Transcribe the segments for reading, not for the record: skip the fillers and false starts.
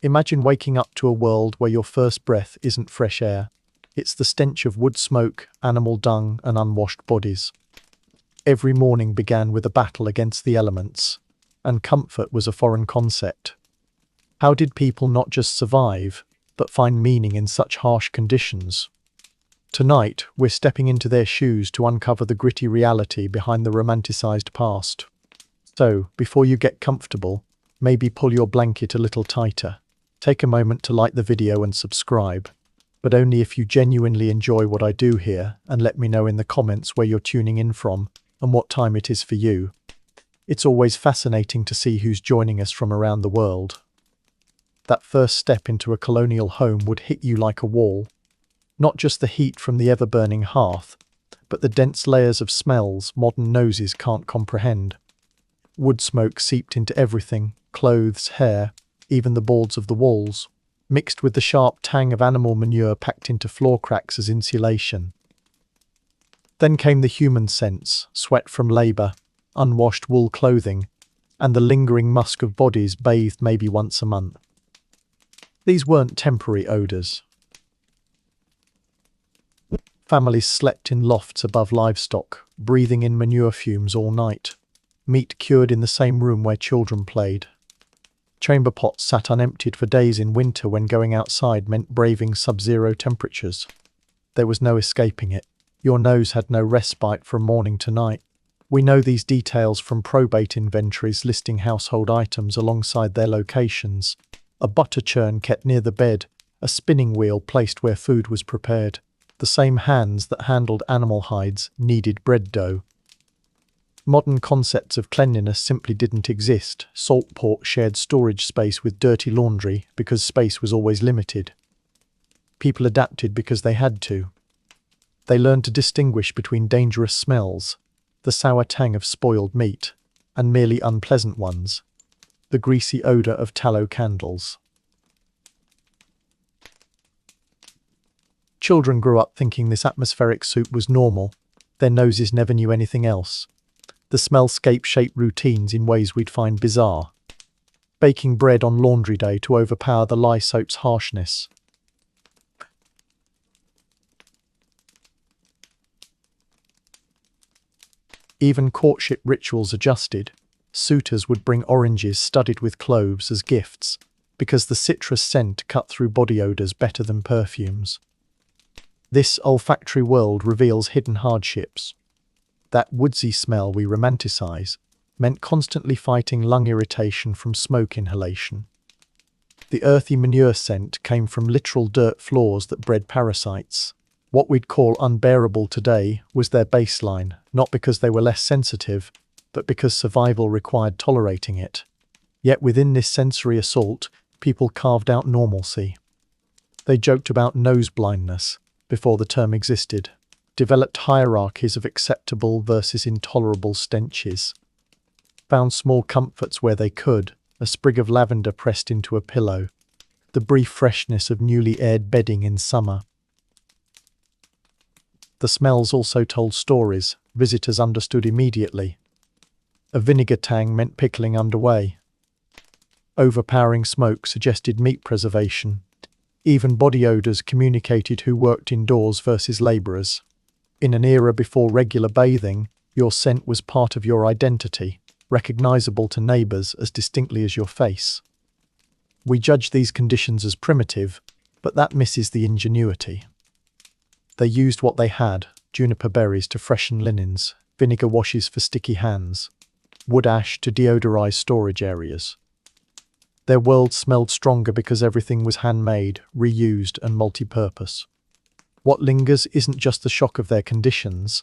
Imagine waking up to a world where your first breath isn't fresh air. It's the stench of wood smoke, animal dung, and unwashed bodies. Every morning began with a battle against the elements, and comfort was a foreign concept. How did people not just survive, but find meaning in such harsh conditions? Tonight, we're stepping into their shoes to uncover the gritty reality behind the romanticized past. So, before you get comfortable, maybe pull your blanket a little tighter. Take a moment to like the video and subscribe, but only if you genuinely enjoy what I do here, and let me know in the comments where you're tuning in from and what time it is for you. It's always fascinating to see who's joining us from around the world. That first step into a colonial home would hit you like a wall. Not just the heat from the ever-burning hearth, but the dense layers of smells modern noses can't comprehend. Wood smoke seeped into everything, clothes, hair, even the boards of the walls, mixed with the sharp tang of animal manure packed into floor cracks as insulation. Then came the human scents, sweat from labour, unwashed wool clothing, and the lingering musk of bodies bathed maybe once a month. These weren't temporary odours. Families slept in lofts above livestock, breathing in manure fumes all night. Meat cured in the same room where children played. Chamber pots sat unemptied for days in winter when going outside meant braving sub-zero temperatures. There was no escaping it. Your nose had no respite from morning to night. We know these details from probate inventories listing household items alongside their locations. A butter churn kept near the bed, a spinning wheel placed where food was prepared. The same hands that handled animal hides kneaded bread dough. Modern concepts of cleanliness simply didn't exist. Salt pork shared storage space with dirty laundry because space was always limited. People adapted because they had to. They learned to distinguish between dangerous smells, the sour tang of spoiled meat, and merely unpleasant ones, the greasy odour of tallow candles. Children grew up thinking this atmospheric soup was normal. Their noses never knew anything else. The smellscape shaped routines in ways we'd find bizarre. Baking bread on laundry day to overpower the lye soap's harshness. Even courtship rituals adjusted. Suitors would bring oranges studded with cloves as gifts, because the citrus scent cut through body odours better than perfumes. This olfactory world reveals hidden hardships. That woodsy smell we romanticize meant constantly fighting lung irritation from smoke inhalation. The earthy manure scent came from literal dirt floors that bred parasites. What we'd call unbearable today was their baseline, not because they were less sensitive, but because survival required tolerating it. Yet within this sensory assault, people carved out normalcy. They joked about nose blindness before the term existed, developed hierarchies of acceptable versus intolerable stenches, found small comforts where they could, a sprig of lavender pressed into a pillow, the brief freshness of newly aired bedding in summer. The smells also told stories visitors understood immediately. A vinegar tang meant pickling underway. Overpowering smoke suggested meat preservation. Even body odours communicated who worked indoors versus labourers. In an era before regular bathing, your scent was part of your identity, recognisable to neighbours as distinctly as your face. We judge these conditions as primitive, but that misses the ingenuity. They used what they had, juniper berries to freshen linens, vinegar washes for sticky hands, wood ash to deodorise storage areas. Their world smelled stronger because everything was handmade, reused and multi-purpose. What lingers isn't just the shock of their conditions,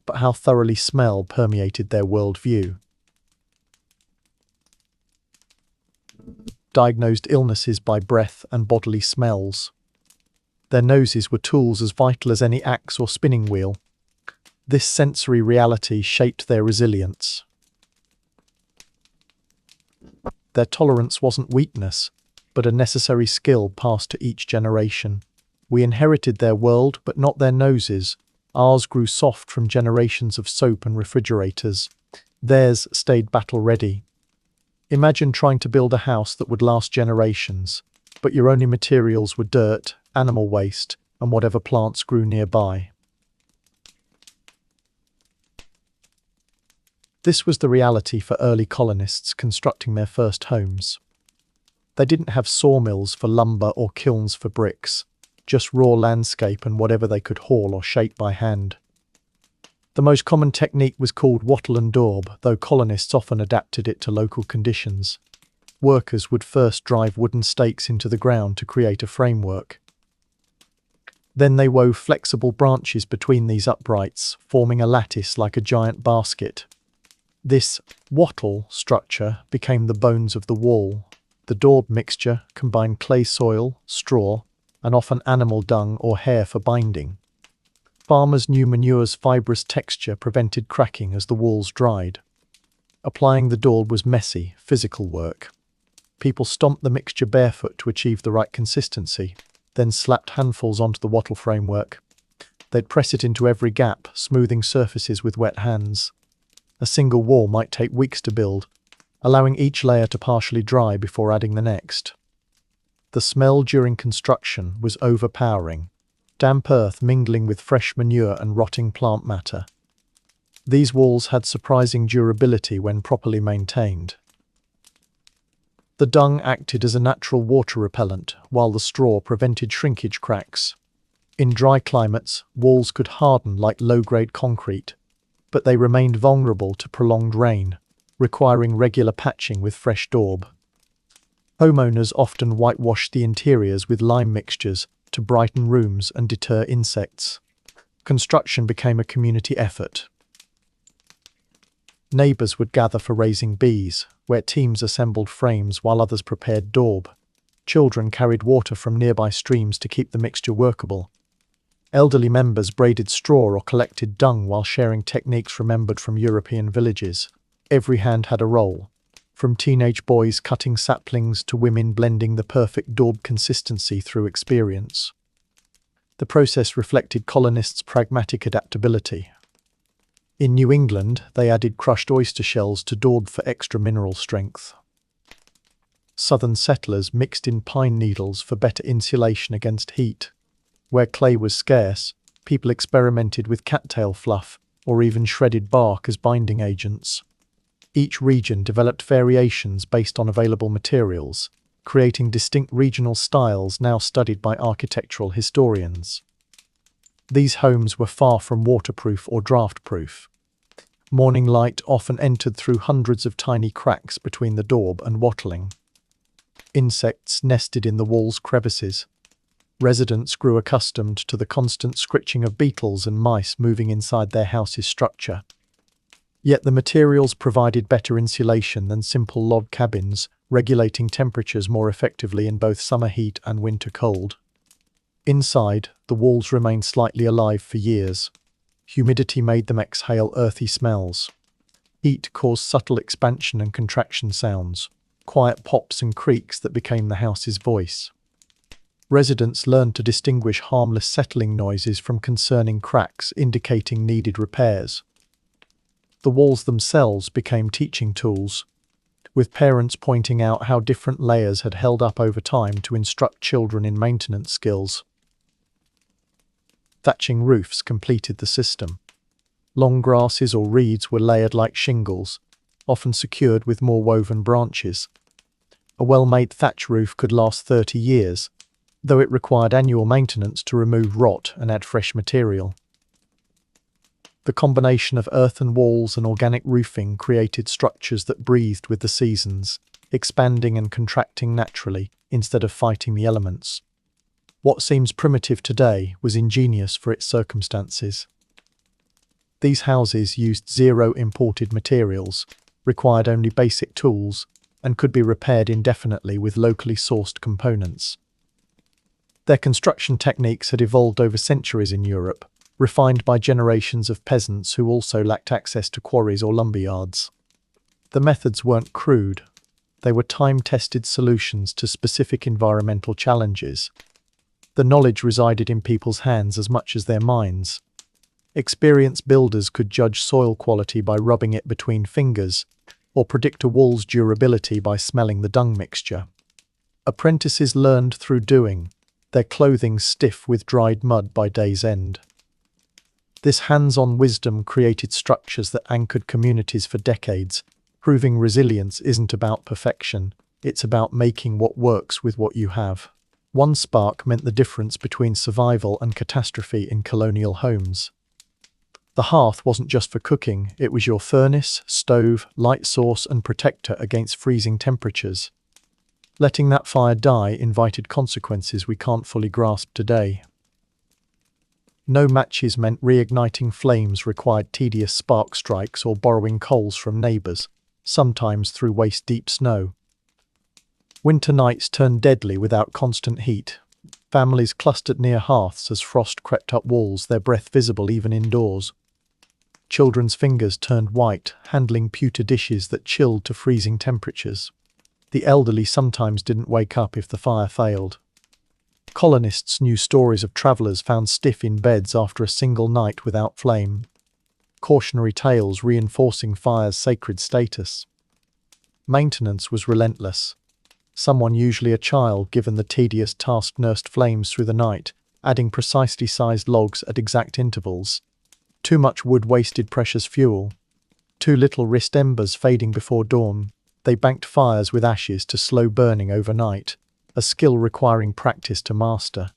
but how thoroughly smell permeated their worldview. Diagnosed illnesses by breath and bodily smells. Their noses were tools as vital as any axe or spinning wheel. This sensory reality shaped their resilience. Their tolerance wasn't weakness, but a necessary skill passed to each generation. We inherited their world, but not their noses. Ours grew soft from generations of soap and refrigerators. Theirs stayed battle-ready. Imagine trying to build a house that would last generations. but your only materials were dirt, animal waste, and whatever plants grew nearby. This was the reality for early colonists constructing their first homes. They didn't have sawmills for lumber or kilns for bricks, just raw landscape and whatever they could haul or shape by hand. The most common technique was called wattle and daub, though colonists often adapted it to local conditions. Workers would first drive wooden stakes into the ground to create a framework. Then they wove flexible branches between these uprights, forming a lattice like a giant basket. This wattle structure became the bones of the wall. The daub mixture combined clay soil, straw, and often animal dung or hair for binding. Farmers knew manure's fibrous texture prevented cracking as the walls dried. Applying the daub was messy, physical work. People stomped the mixture barefoot to achieve the right consistency, then slapped handfuls onto the wattle framework. They'd press it into every gap, smoothing surfaces with wet hands. A single wall might take weeks to build, allowing each layer to partially dry before adding the next. The smell during construction was overpowering, damp earth mingling with fresh manure and rotting plant matter. These walls had surprising durability when properly maintained. The dung acted as a natural water repellent, while the straw prevented shrinkage cracks. In dry climates, walls could harden like low-grade concrete, but they remained vulnerable to prolonged rain, requiring regular patching with fresh daub. Homeowners often whitewashed the interiors with lime mixtures to brighten rooms and deter insects. Construction became a community effort. Neighbours would gather for raising bees, where teams assembled frames while others prepared daub. Children carried water from nearby streams to keep the mixture workable. Elderly members braided straw or collected dung while sharing techniques remembered from European villages. Every hand had a role, from teenage boys cutting saplings to women blending the perfect daub consistency through experience. The process reflected colonists' pragmatic adaptability. In New England, they added crushed oyster shells to daub for extra mineral strength. Southern settlers mixed in pine needles for better insulation against heat. Where clay was scarce, people experimented with cattail fluff or even shredded bark as binding agents. Each region developed variations based on available materials, creating distinct regional styles now studied by architectural historians. These homes were far from waterproof or draft-proof. Morning light often entered through hundreds of tiny cracks between the daub and wattling. Insects nested in the walls' crevices. Residents grew accustomed to the constant scritching of beetles and mice moving inside their house's structure. Yet the materials provided better insulation than simple log cabins, regulating temperatures more effectively in both summer heat and winter cold. Inside, the walls remained slightly alive for years. Humidity made them exhale earthy smells. Heat caused subtle expansion and contraction sounds, quiet pops and creaks that became the house's voice. Residents learned to distinguish harmless settling noises from concerning cracks indicating needed repairs. The walls themselves became teaching tools, with parents pointing out how different layers had held up over time to instruct children in maintenance skills. Thatching roofs completed the system. Long grasses or reeds were layered like shingles, often secured with more woven branches. A well-made thatch roof could last 30 years, though it required annual maintenance to remove rot and add fresh material. The combination of earthen walls and organic roofing created structures that breathed with the seasons, expanding and contracting naturally instead of fighting the elements. What seems primitive today was ingenious for its circumstances. These houses used zero imported materials, required only basic tools, and could be repaired indefinitely with locally sourced components. Their construction techniques had evolved over centuries in Europe, refined by generations of peasants who also lacked access to quarries or lumberyards. The methods weren't crude. They were time-tested solutions to specific environmental challenges. The knowledge resided in people's hands as much as their minds. Experienced builders could judge soil quality by rubbing it between fingers, or predict a wall's durability by smelling the dung mixture. Apprentices learned through doing, their clothing stiff with dried mud by day's end. This hands-on wisdom created structures that anchored communities for decades, proving resilience isn't about perfection, it's about making what works with what you have. One spark meant the difference between survival and catastrophe in colonial homes. The hearth wasn't just for cooking, it was your furnace, stove, light source and protector against freezing temperatures. Letting that fire die invited consequences we can't fully grasp today. No matches meant reigniting flames required tedious spark strikes or borrowing coals from neighbours, sometimes through waist-deep snow. Winter nights turned deadly without constant heat. Families clustered near hearths as frost crept up walls, their breath visible even indoors. Children's fingers turned white, handling pewter dishes that chilled to freezing temperatures. The elderly sometimes didn't wake up if the fire failed. Colonists knew stories of travellers found stiff in beds after a single night without flame. Cautionary tales reinforcing fire's sacred status. Maintenance was relentless. Someone, usually a child, given the tedious task, nursed flames through the night, adding precisely sized logs at exact intervals. Too much wood wasted precious fuel. Too little risked embers fading before dawn. They banked fires with ashes to slow burning overnight, a skill requiring practice to master.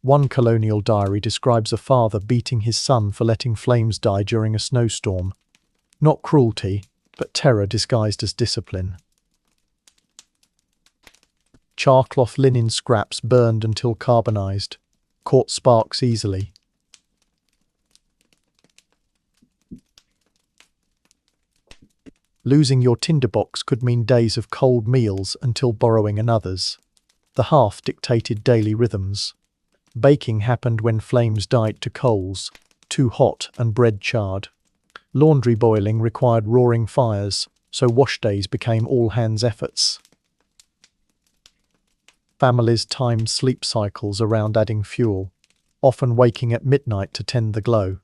One colonial diary describes a father beating his son for letting flames die during a snowstorm. Not cruelty, but terror disguised as discipline. Charcloth linen scraps burned until carbonized, caught sparks easily. Losing your tinderbox could mean days of cold meals until borrowing another's. The hearth dictated daily rhythms. Baking happened when flames died to coals, too hot and bread charred. Laundry boiling required roaring fires, so wash days became all-hands efforts. Families timed sleep cycles around adding fuel, often waking at midnight to tend the glow.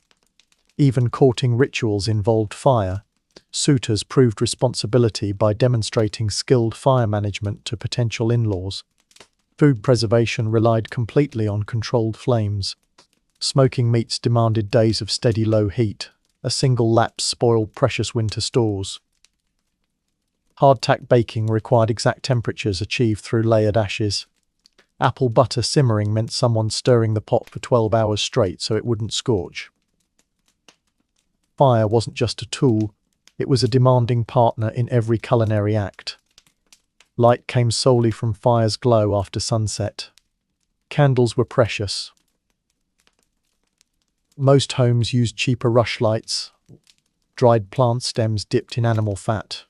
Even courting rituals involved fire. Suitors proved responsibility by demonstrating skilled fire management to potential in-laws. Food preservation relied completely on controlled flames. Smoking meats demanded days of steady low heat. A single lapse spoiled precious winter stores. Hardtack baking required exact temperatures achieved through layered ashes. Apple butter simmering meant someone stirring the pot for 12 hours straight so it wouldn't scorch. Fire wasn't just a tool, it was a demanding partner in every culinary act. Light came solely from fire's glow after sunset. Candles were precious. Most homes used cheaper rushlights, dried plant stems dipped in animal fat.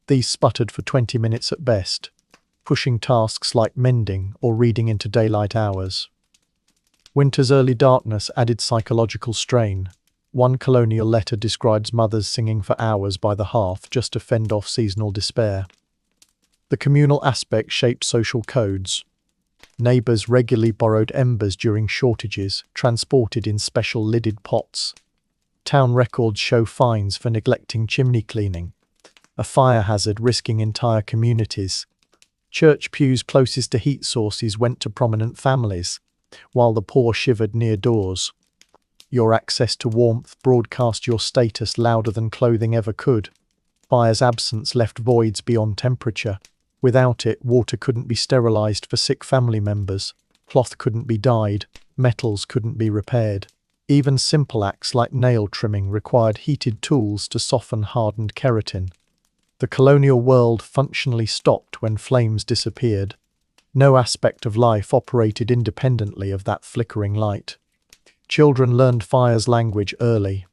These sputtered for 20 minutes at best, pushing tasks like mending or reading into daylight hours. Winter's early darkness added psychological strain. One colonial letter describes mothers singing for hours by the hearth just to fend off seasonal despair. The communal aspect shaped social codes. Neighbours regularly borrowed embers during shortages, transported in special lidded pots. Town records show fines for neglecting chimney cleaning, a fire hazard risking entire communities. Church pews closest to heat sources went to prominent families, while the poor shivered near doors. Your access to warmth broadcast your status louder than clothing ever could. Fire's absence left voids beyond temperature. Without it, water couldn't be sterilized for sick family members, cloth couldn't be dyed, metals couldn't be repaired. Even simple acts like nail trimming required heated tools to soften hardened keratin. The colonial world functionally stopped when flames disappeared. No aspect of life operated independently of that flickering light. Children learned fire's language early.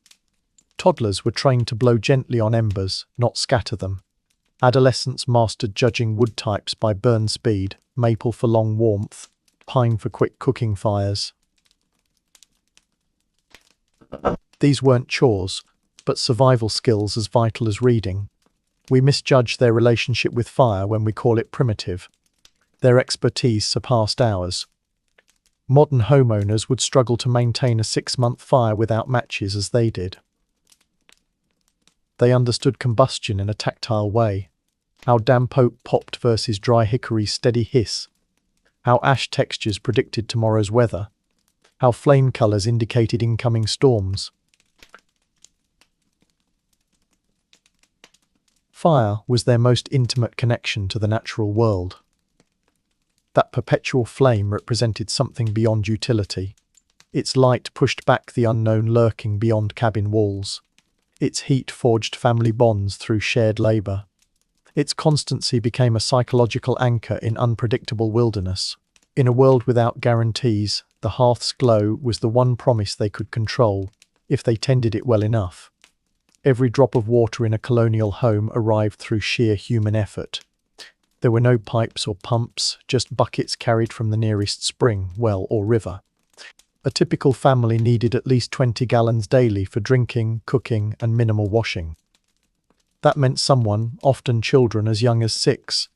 Toddlers were trained to blow gently on embers, not scatter them. Adolescents mastered judging wood types by burn speed, maple for long warmth, pine for quick cooking fires. These weren't chores, but survival skills as vital as reading. We misjudge their relationship with fire when we call it primitive. Their expertise surpassed ours. Modern homeowners would struggle to maintain a 6-month fire without matches as they did. They understood combustion in a tactile way. How damp oak popped versus dry hickory's steady hiss. How ash textures predicted tomorrow's weather. How flame colours indicated incoming storms. Fire was their most intimate connection to the natural world. That perpetual flame represented something beyond utility. Its light pushed back the unknown lurking beyond cabin walls. Its heat forged family bonds through shared labour. Its constancy became a psychological anchor in unpredictable wilderness. In a world without guarantees, the hearth's glow was the one promise they could control, if they tended it well enough. Every drop of water in a colonial home arrived through sheer human effort. There were no pipes or pumps, just buckets carried from the nearest spring, well, or river. A typical family needed at least 20 gallons daily for drinking, cooking, and minimal washing. That meant someone, often children as young as 6,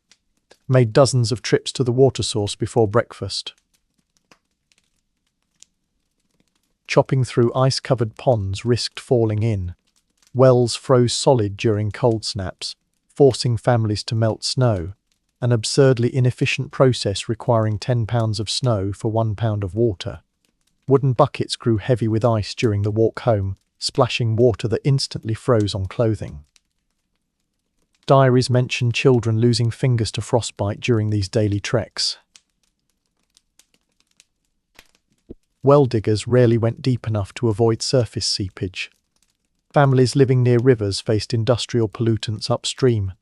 made dozens of trips to the water source before breakfast. Chopping through ice-covered ponds risked falling in. Wells froze solid during cold snaps, forcing families to melt snow, an absurdly inefficient process requiring 10 pounds of snow for 1 pound of water. Wooden buckets grew heavy with ice during the walk home, splashing water that instantly froze on clothing. Diaries mention children losing fingers to frostbite during these daily treks. Well diggers rarely went deep enough to avoid surface seepage. Families living near rivers faced industrial pollutants upstream.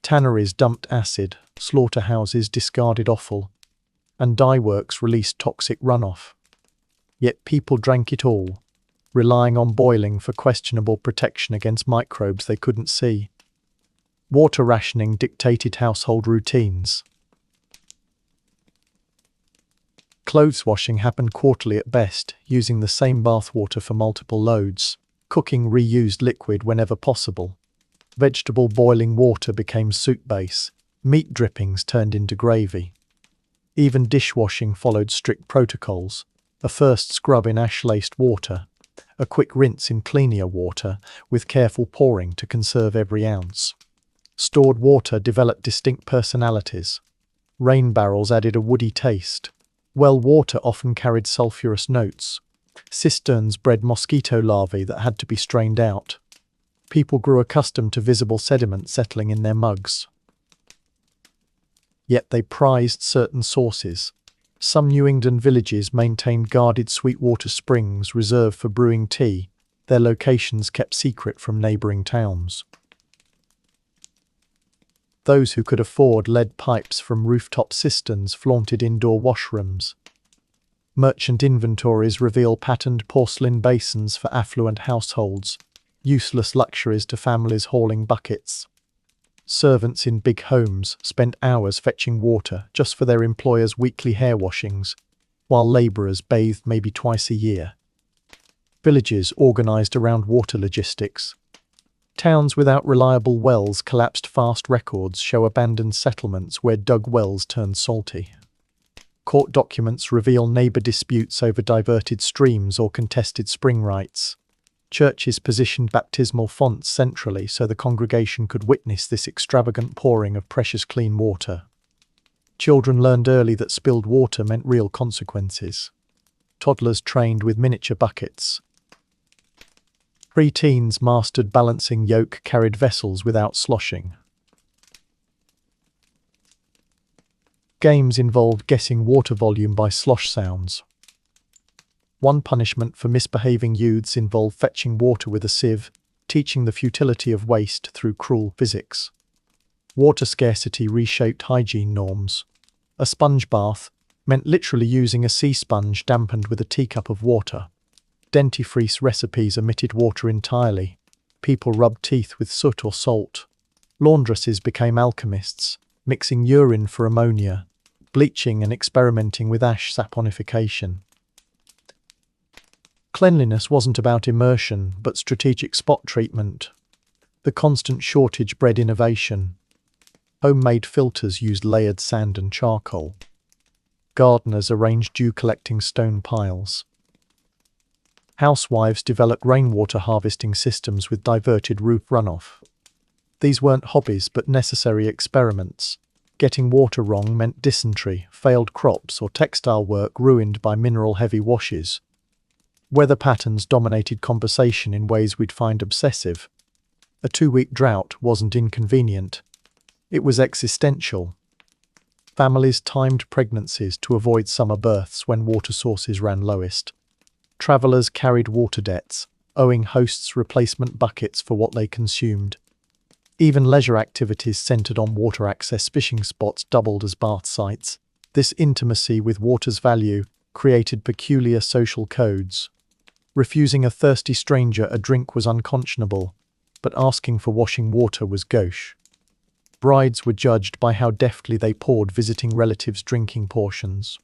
Tanneries dumped acid, slaughterhouses discarded offal, and dye works released toxic runoff. Yet people drank it all, relying on boiling for questionable protection against microbes they couldn't see. Water rationing dictated household routines. Clothes washing happened quarterly at best, using the same bathwater for multiple loads. Cooking reused liquid whenever possible. Vegetable boiling water became soup base. Meat drippings turned into gravy. Even dishwashing followed strict protocols. A first scrub in ash-laced water. A quick rinse in cleaner water, with careful pouring to conserve every ounce. Stored water developed distinct personalities. Rain barrels added a woody taste. Well water often carried sulphurous notes. Cisterns bred mosquito larvae that had to be strained out. People grew accustomed to visible sediment settling in their mugs. Yet they prized certain sources. Some New England villages maintained guarded sweetwater springs reserved for brewing tea, their locations kept secret from neighbouring towns. Those who could afford lead pipes from rooftop cisterns flaunted indoor washrooms. Merchant inventories reveal patterned porcelain basins for affluent households, useless luxuries to families hauling buckets. Servants in big homes spent hours fetching water just for their employers' weekly hair washings, while labourers bathed maybe twice a year. Villages organised around water logistics. Towns without reliable wells collapsed fast. Records show abandoned settlements where dug wells turned salty. Court documents reveal neighbour disputes over diverted streams or contested spring rights. Churches positioned baptismal fonts centrally so the congregation could witness this extravagant pouring of precious clean water. Children learned early that spilled water meant real consequences. Toddlers trained with miniature buckets. Pre-teens mastered balancing yoke-carried vessels without sloshing. Games involved guessing water volume by slosh sounds. One punishment for misbehaving youths involved fetching water with a sieve, teaching the futility of waste through cruel physics. Water scarcity reshaped hygiene norms. A sponge bath meant literally using a sea sponge dampened with a teacup of water. Dentifrice recipes omitted water entirely. People rubbed teeth with soot or salt. Laundresses became alchemists, mixing urine for ammonia, bleaching and experimenting with ash saponification. Cleanliness wasn't about immersion, but strategic spot treatment. The constant shortage bred innovation. Homemade filters used layered sand and charcoal. Gardeners arranged dew-collecting stone piles. Housewives developed rainwater harvesting systems with diverted roof runoff. These weren't hobbies but necessary experiments. Getting water wrong meant dysentery, failed crops, or textile work ruined by mineral-heavy washes. Weather patterns dominated conversation in ways we'd find obsessive. A 2-week drought wasn't inconvenient. It was existential. Families timed pregnancies to avoid summer births when water sources ran lowest. Travelers carried water debts, owing hosts replacement buckets for what they consumed. Even leisure activities centered on water access fishing spots doubled as bath sites. This intimacy with water's value created peculiar social codes. Refusing a thirsty stranger a drink was unconscionable, but asking for washing water was gauche. Brides were judged by how deftly they poured visiting relatives' drinking portions.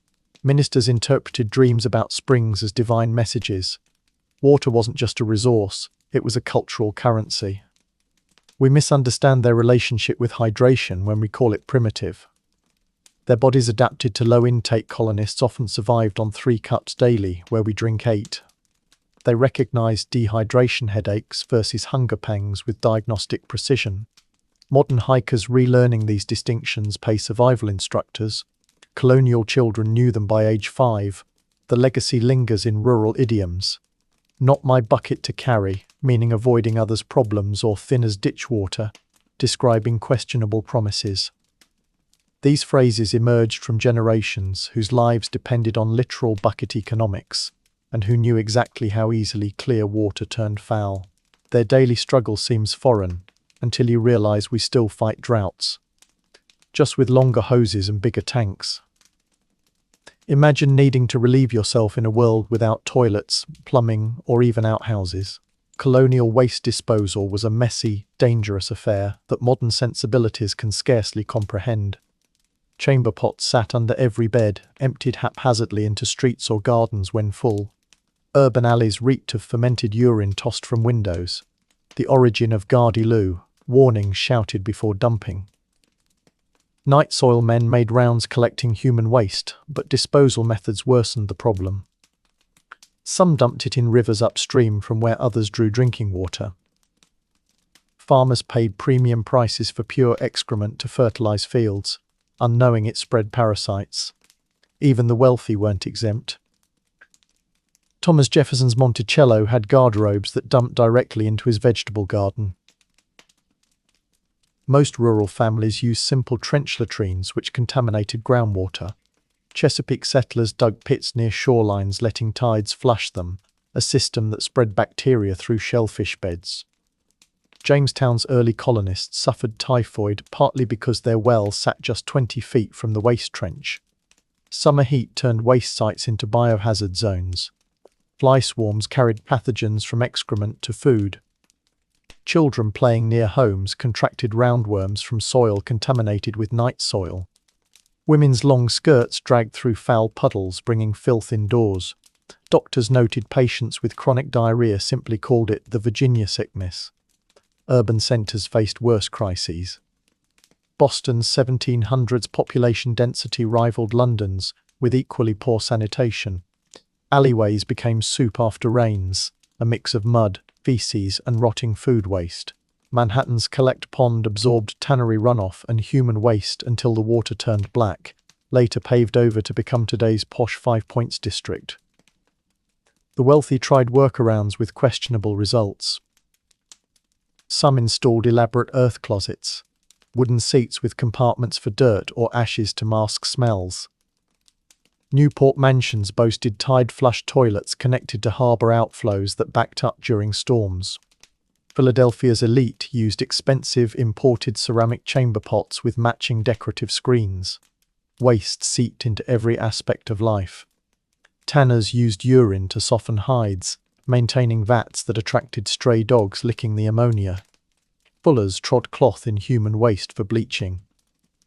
Ministers interpreted dreams about springs as divine messages. Water wasn't just a resource, it was a cultural currency. We misunderstand their relationship with hydration when we call it primitive. Their bodies adapted to low-intake colonists often survived on 3 cups daily, where we drink 8. They recognized dehydration headaches versus hunger pangs with diagnostic precision. Modern hikers relearning these distinctions pay survival instructors. Colonial children knew them by age 5. The legacy lingers in rural idioms. Not my bucket to carry, meaning avoiding others' problems, or thin as ditch water, describing questionable promises. These phrases emerged from generations whose lives depended on literal bucket economics, and who knew exactly how easily clear water turned foul. Their daily struggle seems foreign, until you realize we still fight droughts, just with longer hoses and bigger tanks. Imagine needing to relieve yourself in a world without toilets, plumbing, or even outhouses. Colonial waste disposal was a messy, dangerous affair that modern sensibilities can scarcely comprehend. Chamber pots sat under every bed, emptied haphazardly into streets or gardens when full. Urban alleys reeked of fermented urine tossed from windows. The origin of Gardy-Loo, warnings shouted before dumping. Night soil men made rounds collecting human waste, but disposal methods worsened the problem. Some dumped it in rivers upstream from where others drew drinking water. Farmers paid premium prices for pure excrement to fertilize fields, unknowing it spread parasites. Even the wealthy weren't exempt. Thomas Jefferson's Monticello had garderobes that dumped directly into his vegetable garden. Most rural families used simple trench latrines which contaminated groundwater. Chesapeake settlers dug pits near shorelines, letting tides flush them, a system that spread bacteria through shellfish beds. Jamestown's early colonists suffered typhoid partly because their well sat just 20 feet from the waste trench. Summer heat turned waste sites into biohazard zones. Fly swarms carried pathogens from excrement to food. Children playing near homes contracted roundworms from soil contaminated with night soil. Women's long skirts dragged through foul puddles, bringing filth indoors. Doctors noted patients with chronic diarrhea simply called it the Virginia sickness. Urban centers faced worse crises. Boston's 1700s population density rivaled London's, with equally poor sanitation. Alleyways became soup after rains, a mix of mud, feces, and rotting food waste. Manhattan's Collect Pond absorbed tannery runoff and human waste until the water turned black, later paved over to become today's posh 5 Points district. The wealthy tried workarounds with questionable results. Some installed elaborate earth closets, wooden seats with compartments for dirt or ashes to mask smells. Newport mansions boasted tide-flush toilets connected to harbor outflows that backed up during storms. Philadelphia's elite used expensive imported ceramic chamber pots with matching decorative screens. Waste seeped into every aspect of life. Tanners used urine to soften hides, maintaining vats that attracted stray dogs licking the ammonia. Fullers trod cloth in human waste for bleaching.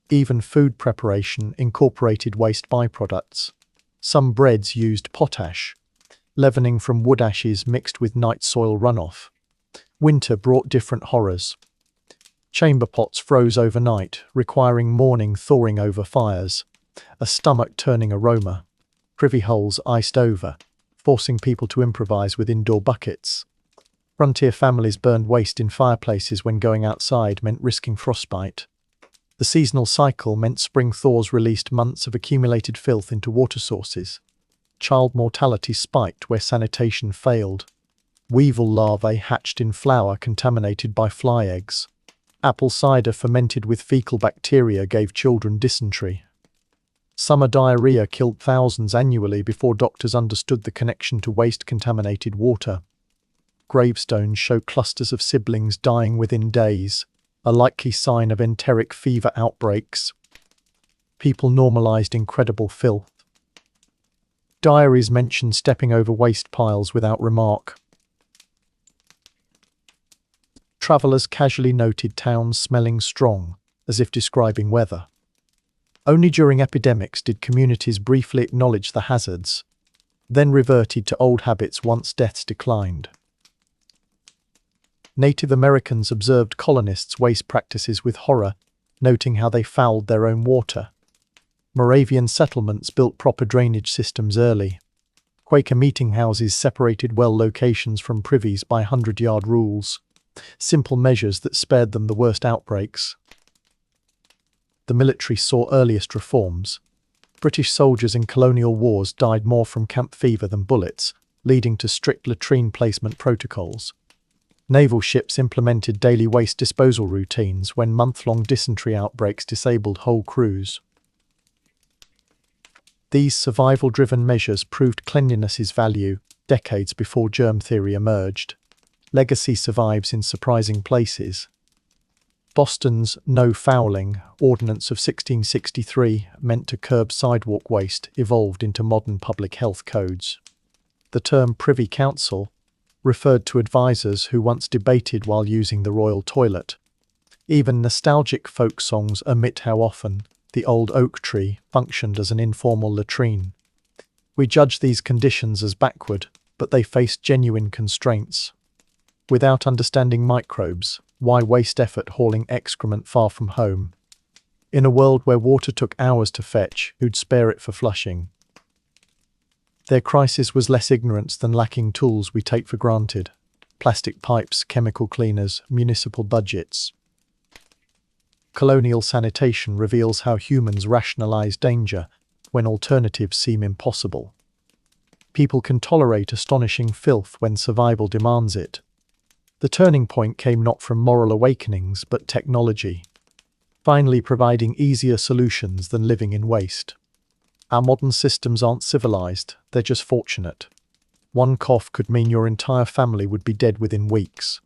Even food preparation incorporated waste byproducts. Some breads used potash, leavening from wood ashes mixed with night soil runoff. Winter brought different horrors. Chamber pots froze overnight, requiring morning thawing over fires, a stomach-turning aroma. Privy holes iced over, forcing people to improvise with indoor buckets. Frontier families burned waste in fireplaces when going outside meant risking frostbite. The seasonal cycle meant spring thaws released months of accumulated filth into water sources. Child mortality spiked where sanitation failed. Weevil larvae hatched in flour contaminated by fly eggs. Apple cider fermented with fecal bacteria gave children dysentery. Summer diarrhea killed thousands annually before doctors understood the connection to waste-contaminated water. Gravestones show clusters of siblings dying within days, a likely sign of enteric fever outbreaks. People normalized incredible filth. Diaries mention stepping over waste piles without remark. Travelers casually noted towns smelling strong, as if describing weather. Only during epidemics did communities briefly acknowledge the hazards, then reverted to old habits once deaths declined. Native Americans observed colonists' waste practices with horror, noting how they fouled their own water. Moravian settlements built proper drainage systems early. Quaker meeting houses separated well locations from privies by 100-yard rules, simple measures that spared them the worst outbreaks. The military saw earliest reforms. British soldiers in colonial wars died more from camp fever than bullets, leading to strict latrine placement protocols. Naval ships implemented daily waste disposal routines when month-long dysentery outbreaks disabled whole crews. These survival-driven measures proved cleanliness's value decades before germ theory emerged. Legacy survives in surprising places. Boston's no fouling ordinance of 1663, meant to curb sidewalk waste, evolved into modern public health codes. The term Privy Council referred to advisors who once debated while using the royal toilet. Even nostalgic folk songs omit how often the old oak tree functioned as an informal latrine. We judge these conditions as backward, but they faced genuine constraints. Without understanding microbes, why waste effort hauling excrement far from home? In a world where water took hours to fetch, who'd spare it for flushing? Their crisis was less ignorance than lacking tools we take for granted. Plastic pipes, chemical cleaners, municipal budgets. Colonial sanitation reveals how humans rationalize danger when alternatives seem impossible. People can tolerate astonishing filth when survival demands it. The turning point came not from moral awakenings but technology, finally providing easier solutions than living in waste. Our modern systems aren't civilized, they're just fortunate. One cough could mean your entire family would be dead within weeks.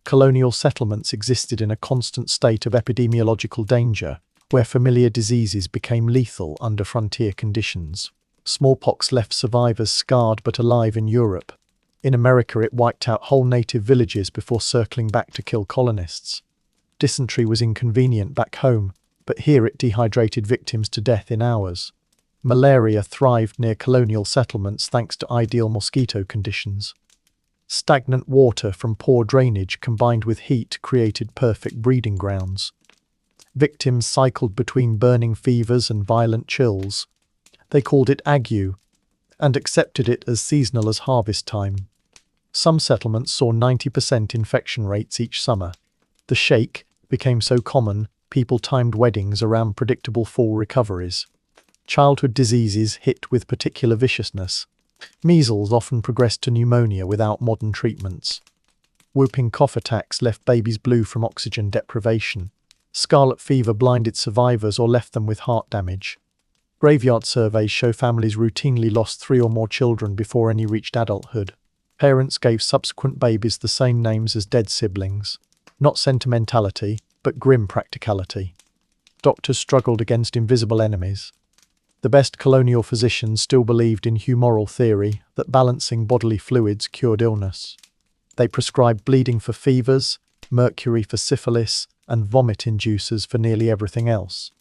Colonial settlements existed in a constant state of epidemiological danger, where familiar diseases became lethal under frontier conditions. Smallpox left survivors scarred but alive in Europe. In America, it wiped out whole native villages before circling back to kill colonists. Dysentery was inconvenient back home, but here it dehydrated victims to death in hours. Malaria thrived near colonial settlements thanks to ideal mosquito conditions. Stagnant water from poor drainage combined with heat created perfect breeding grounds. Victims cycled between burning fevers and violent chills. They called it ague, and accepted it as seasonal as harvest time. Some settlements saw 90% infection rates each summer. The shake became so common, people timed weddings around predictable fall recoveries. Childhood diseases hit with particular viciousness. Measles often progressed to pneumonia without modern treatments. Whooping cough attacks left babies blue from oxygen deprivation. Scarlet fever blinded survivors or left them with heart damage. Graveyard surveys show families routinely lost 3 or more children before any reached adulthood. Parents gave subsequent babies the same names as dead siblings. Not sentimentality, but grim practicality. Doctors struggled against invisible enemies. The best colonial physicians still believed in humoral theory that balancing bodily fluids cured illness. They prescribed bleeding for fevers, mercury for syphilis, and vomit inducers for nearly everything else.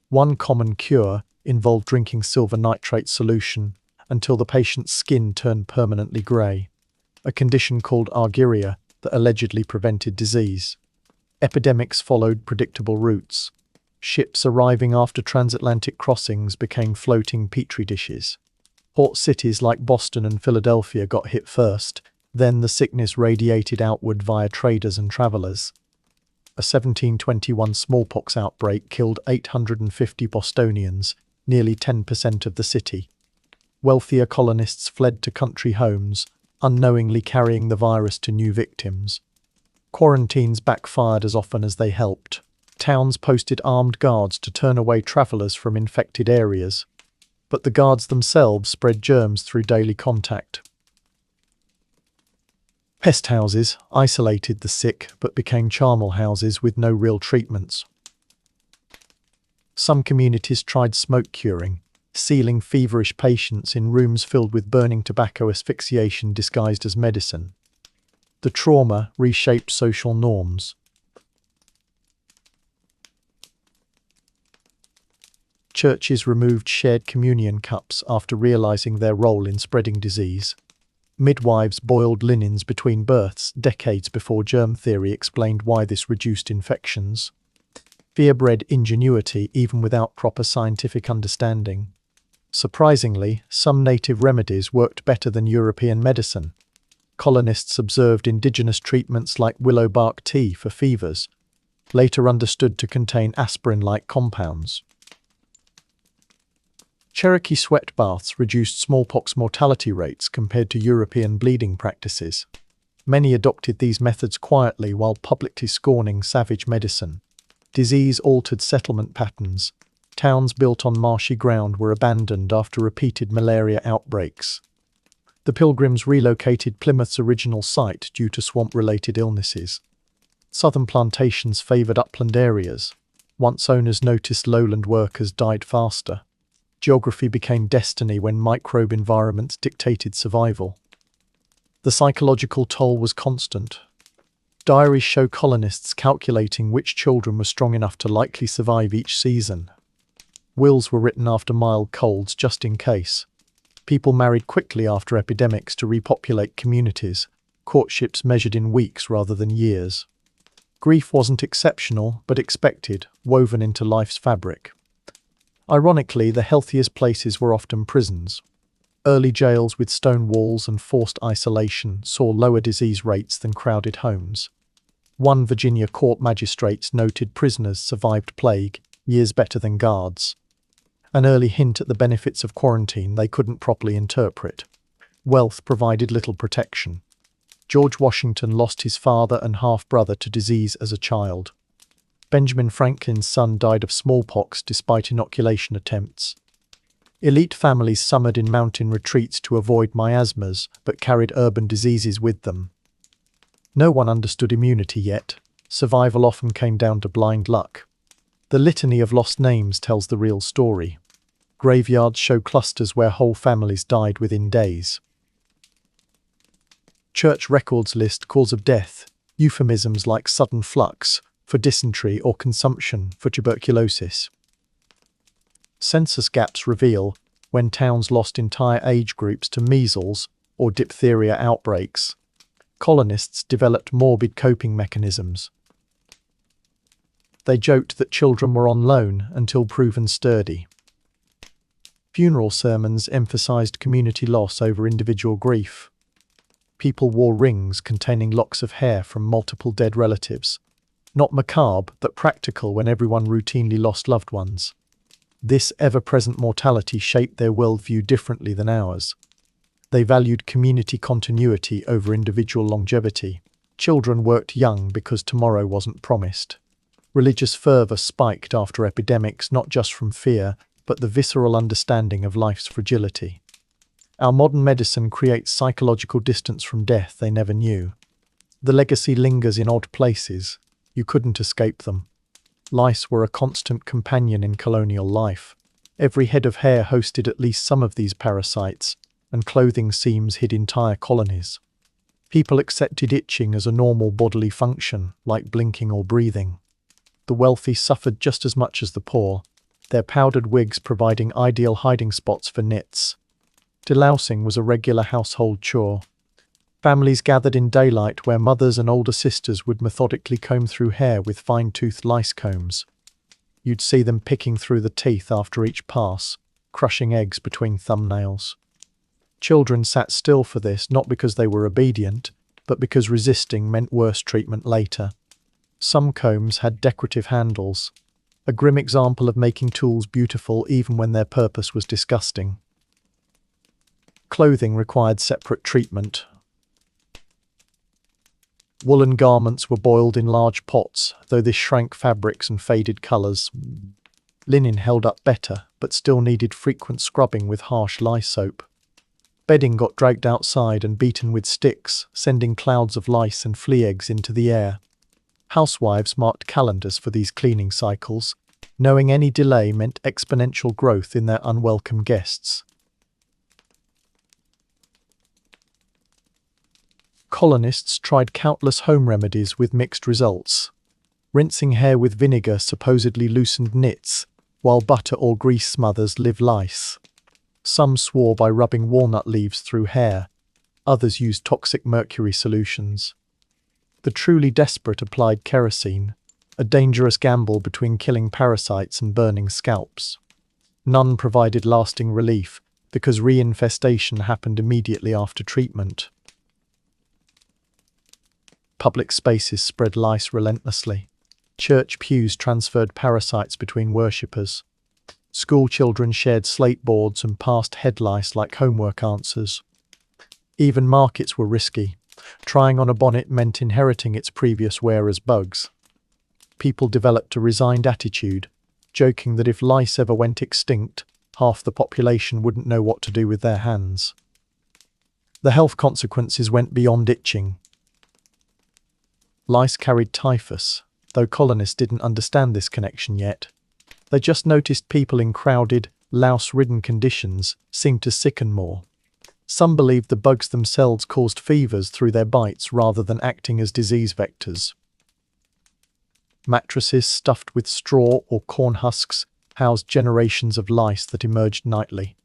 One common cure involved drinking silver nitrate solution until the patient's skin turned permanently grey, a condition called argyria that allegedly prevented disease. Epidemics followed predictable routes. Ships arriving after transatlantic crossings became floating petri dishes. Port cities like Boston and Philadelphia got hit first, Then the sickness radiated outward via traders and travellers. A 1721 smallpox outbreak killed 850 Bostonians, nearly 10% of the city. Wealthier colonists fled to country homes, unknowingly carrying the virus to new victims. Quarantines backfired as often as they helped. Towns posted armed guards to turn away travellers from infected areas, but the guards themselves spread germs through daily contact. Pest houses isolated the sick but became charnel houses with no real treatments. Some communities tried smoke curing, sealing feverish patients in rooms filled with burning tobacco asphyxiation disguised as medicine. The trauma reshaped social norms. Churches removed shared communion cups after realizing their role in spreading disease. Midwives boiled linens between births decades before germ theory explained why this reduced infections. Fear bred ingenuity even without proper scientific understanding. Surprisingly, some native remedies worked better than European medicine. Colonists observed indigenous treatments like willow bark tea for fevers, later understood to contain aspirin-like compounds. Cherokee sweat baths reduced smallpox mortality rates compared to European bleeding practices. Many adopted these methods quietly while publicly scorning savage medicine. Disease altered settlement patterns. Towns built on marshy ground were abandoned after repeated malaria outbreaks. The Pilgrims relocated Plymouth's original site due to swamp-related illnesses. Southern plantations favored upland areas. Once owners noticed lowland workers died faster. Geography became destiny when microbe environments dictated survival. The psychological toll was constant. Diaries show colonists calculating which children were strong enough to likely survive each season. Wills were written after mild colds just in case. People married quickly after epidemics to repopulate communities, courtships measured in weeks rather than years. Grief wasn't exceptional, but expected, woven into life's fabric. Ironically, the healthiest places were often prisons. Early jails with stone walls and forced isolation saw lower disease rates than crowded homes. One Virginia court magistrate noted prisoners survived plague years better than guards. An early hint at the benefits of quarantine they couldn't properly interpret. Wealth provided little protection. George Washington lost his father and half-brother to disease as a child. Benjamin Franklin's son died of smallpox despite inoculation attempts. Elite families summered in mountain retreats to avoid miasmas, but carried urban diseases with them. No one understood immunity yet. Survival often came down to blind luck. The litany of lost names tells the real story. Graveyards show clusters where whole families died within days. Church records list cause of death, euphemisms like sudden flux for dysentery or consumption for tuberculosis. Census gaps reveal when towns lost entire age groups to measles or diphtheria outbreaks. Colonists developed morbid coping mechanisms. They joked that children were on loan until proven sturdy. Funeral sermons emphasized community loss over individual grief. People wore rings containing locks of hair from multiple dead relatives. Not macabre, but practical when everyone routinely lost loved ones. This ever-present mortality shaped their worldview differently than ours. They valued community continuity over individual longevity. Children worked young because tomorrow wasn't promised. Religious fervor spiked after epidemics, not just from fear, but the visceral understanding of life's fragility. Our modern medicine creates psychological distance from death they never knew. The legacy lingers in odd places. You couldn't escape them. Lice were a constant companion in colonial life. Every head of hair hosted at least some of these parasites, and clothing seams hid entire colonies. People accepted itching as a normal bodily function, like blinking or breathing. The wealthy suffered just as much as the poor, their powdered wigs providing ideal hiding spots for nits. Delousing was a regular household chore. Families gathered in daylight where mothers and older sisters would methodically comb through hair with fine-toothed lice combs. You'd see them picking through the teeth after each pass, crushing eggs between thumbnails. Children sat still for this, not because they were obedient, but because resisting meant worse treatment later. Some combs had decorative handles, a grim example of making tools beautiful even when their purpose was disgusting. Clothing required separate treatment. Woolen garments were boiled in large pots, though this shrank fabrics and faded colours. Linen held up better, but still needed frequent scrubbing with harsh lye soap. Bedding got dragged outside and beaten with sticks, sending clouds of lice and flea eggs into the air. Housewives marked calendars for these cleaning cycles, knowing any delay meant exponential growth in their unwelcome guests. Colonists tried countless home remedies with mixed results. Rinsing hair with vinegar supposedly loosened nits, while butter or grease smothers live lice. Some swore by rubbing walnut leaves through hair. Others used toxic mercury solutions. The truly desperate applied kerosene, a dangerous gamble between killing parasites and burning scalps. None provided lasting relief, because reinfestation happened immediately after treatment. Public spaces spread lice relentlessly. Church pews transferred parasites between worshippers. School children shared slate boards and passed head lice like homework answers. Even markets were risky. Trying on a bonnet meant inheriting its previous wearer's bugs. People developed a resigned attitude, joking that if lice ever went extinct, half the population wouldn't know what to do with their hands. The health consequences went beyond itching. Lice carried typhus, though colonists didn't understand this connection yet. They just noticed people in crowded, louse-ridden conditions seemed to sicken more. Some believed the bugs themselves caused fevers through their bites rather than acting as disease vectors. Mattresses stuffed with straw or corn husks housed generations of lice that emerged nightly.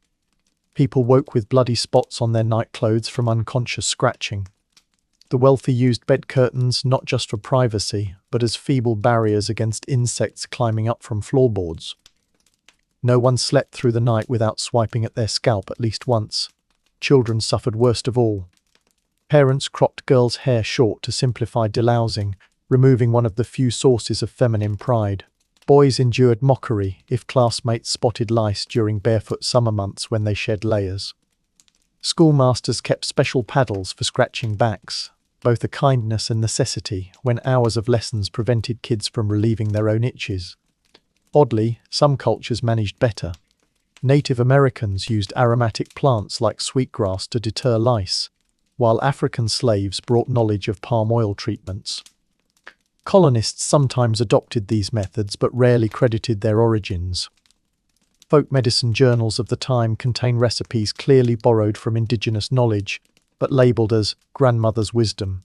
People woke with bloody spots on their nightclothes from unconscious scratching. The wealthy used bed curtains not just for privacy, but as feeble barriers against insects climbing up from floorboards. No one slept through the night without swiping at their scalp at least once. Children suffered worst of all. Parents cropped girls' hair short to simplify delousing, removing one of the few sources of feminine pride. Boys endured mockery if classmates spotted lice during barefoot summer months when they shed layers. Schoolmasters kept special paddles for scratching backs, both a kindness and necessity when hours of lessons prevented kids from relieving their own itches. Oddly, some cultures managed better. Native Americans used aromatic plants like sweetgrass to deter lice, while African slaves brought knowledge of palm oil treatments. Colonists sometimes adopted these methods but rarely credited their origins. Folk medicine journals of the time contain recipes clearly borrowed from indigenous knowledge, but labelled as grandmother's wisdom.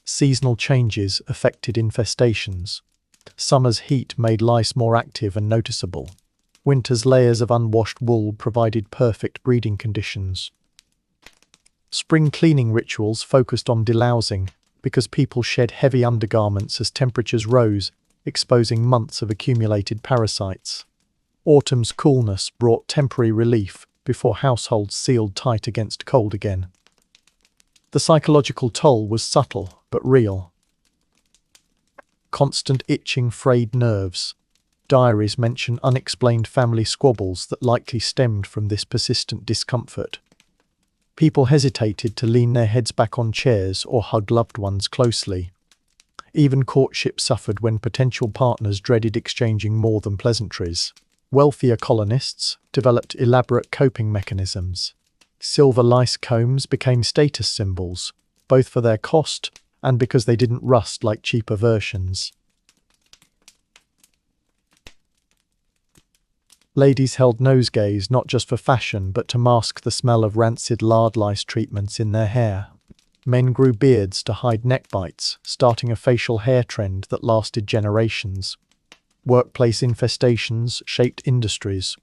Seasonal changes affected infestations. Summer's heat made lice more active and noticeable. Winter's layers of unwashed wool provided perfect breeding conditions. Spring cleaning rituals focused on delousing because people shed heavy undergarments as temperatures rose, exposing months of accumulated parasites. Autumn's coolness brought temporary relief before households sealed tight against cold again. The psychological toll was subtle but real. Constant itching frayed nerves. Diaries mention unexplained family squabbles that likely stemmed from this persistent discomfort. People hesitated to lean their heads back on chairs or hug loved ones closely. Even courtship suffered when potential partners dreaded exchanging more than pleasantries. Wealthier colonists developed elaborate coping mechanisms. Silver lice combs became status symbols, both for their cost and because they didn't rust like cheaper versions. Ladies held nosegays not just for fashion but to mask the smell of rancid lard lice treatments in their hair. Men grew beards to hide neck bites, starting a facial hair trend that lasted generations. Workplace infestations shaped industries.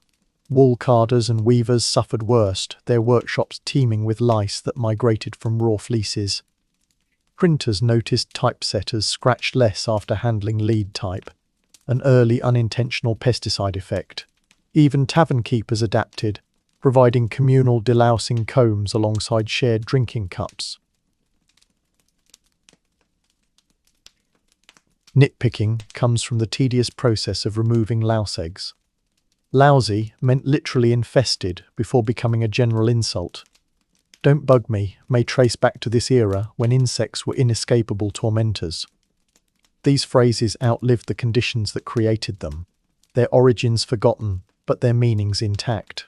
Wool carders and weavers suffered worst, their workshops teeming with lice that migrated from raw fleeces. Printers noticed typesetters scratched less after handling lead type, an early unintentional pesticide effect. Even tavern keepers adapted, providing communal delousing combs alongside shared drinking cups. Nitpicking comes from the tedious process of removing louse eggs. Lousy meant literally infested before becoming a general insult. "Don't bug me" may trace back to this era when insects were inescapable tormentors. These phrases outlived the conditions that created them, their origins forgotten, but their meanings intact.